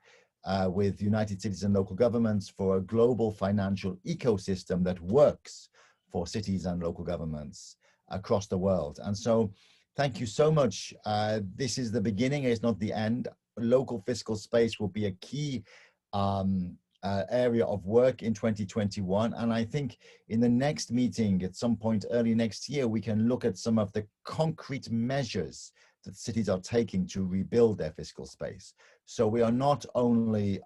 with United Cities and Local Governments for a global financial ecosystem that works for cities and local governments across the world. And so thank you so much. This is the beginning, it's not the end. Local fiscal space will be a key area of work in 2021. And I think in the next meeting at some point early next year, we can look at some of the concrete measures that cities are taking to rebuild their fiscal space. So we are not only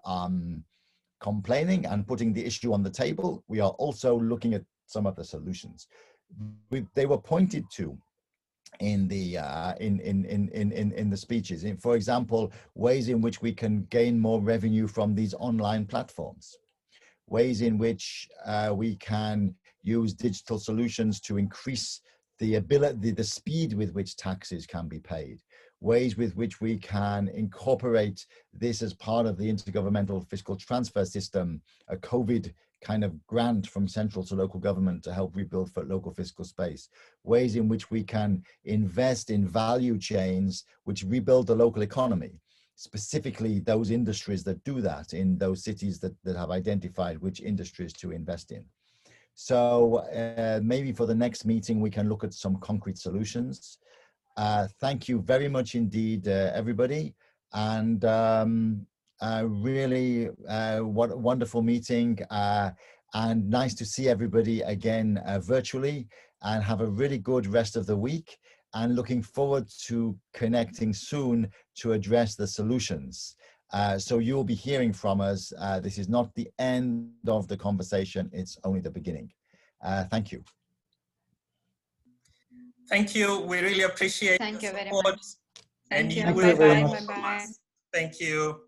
complaining and putting the issue on the table, we are also looking at some of the solutions. They were pointed to in the speeches. For example, ways in which we can gain more revenue from these online platforms, ways in which we can use digital solutions to increase the speed with which taxes can be paid, ways with which we can incorporate this as part of the intergovernmental fiscal transfer system, a COVID kind of grant from central to local government to help rebuild for local fiscal space, ways in which we can invest in value chains which rebuild the local economy, specifically those industries that do that in those cities that have identified which industries to invest in. So maybe for the next meeting, we can look at some concrete solutions. Thank you very much indeed, everybody. And really, what a wonderful meeting, and nice to see everybody again virtually, and have a really good rest of the week, and looking forward to connecting soon to address the solutions. So you'll be hearing from us. This is not the end of the conversation, it's only the beginning. Thank you. Thank you. We really appreciate Thank you the very support. much. Thank you. Bye-bye. Bye-bye. Thank you.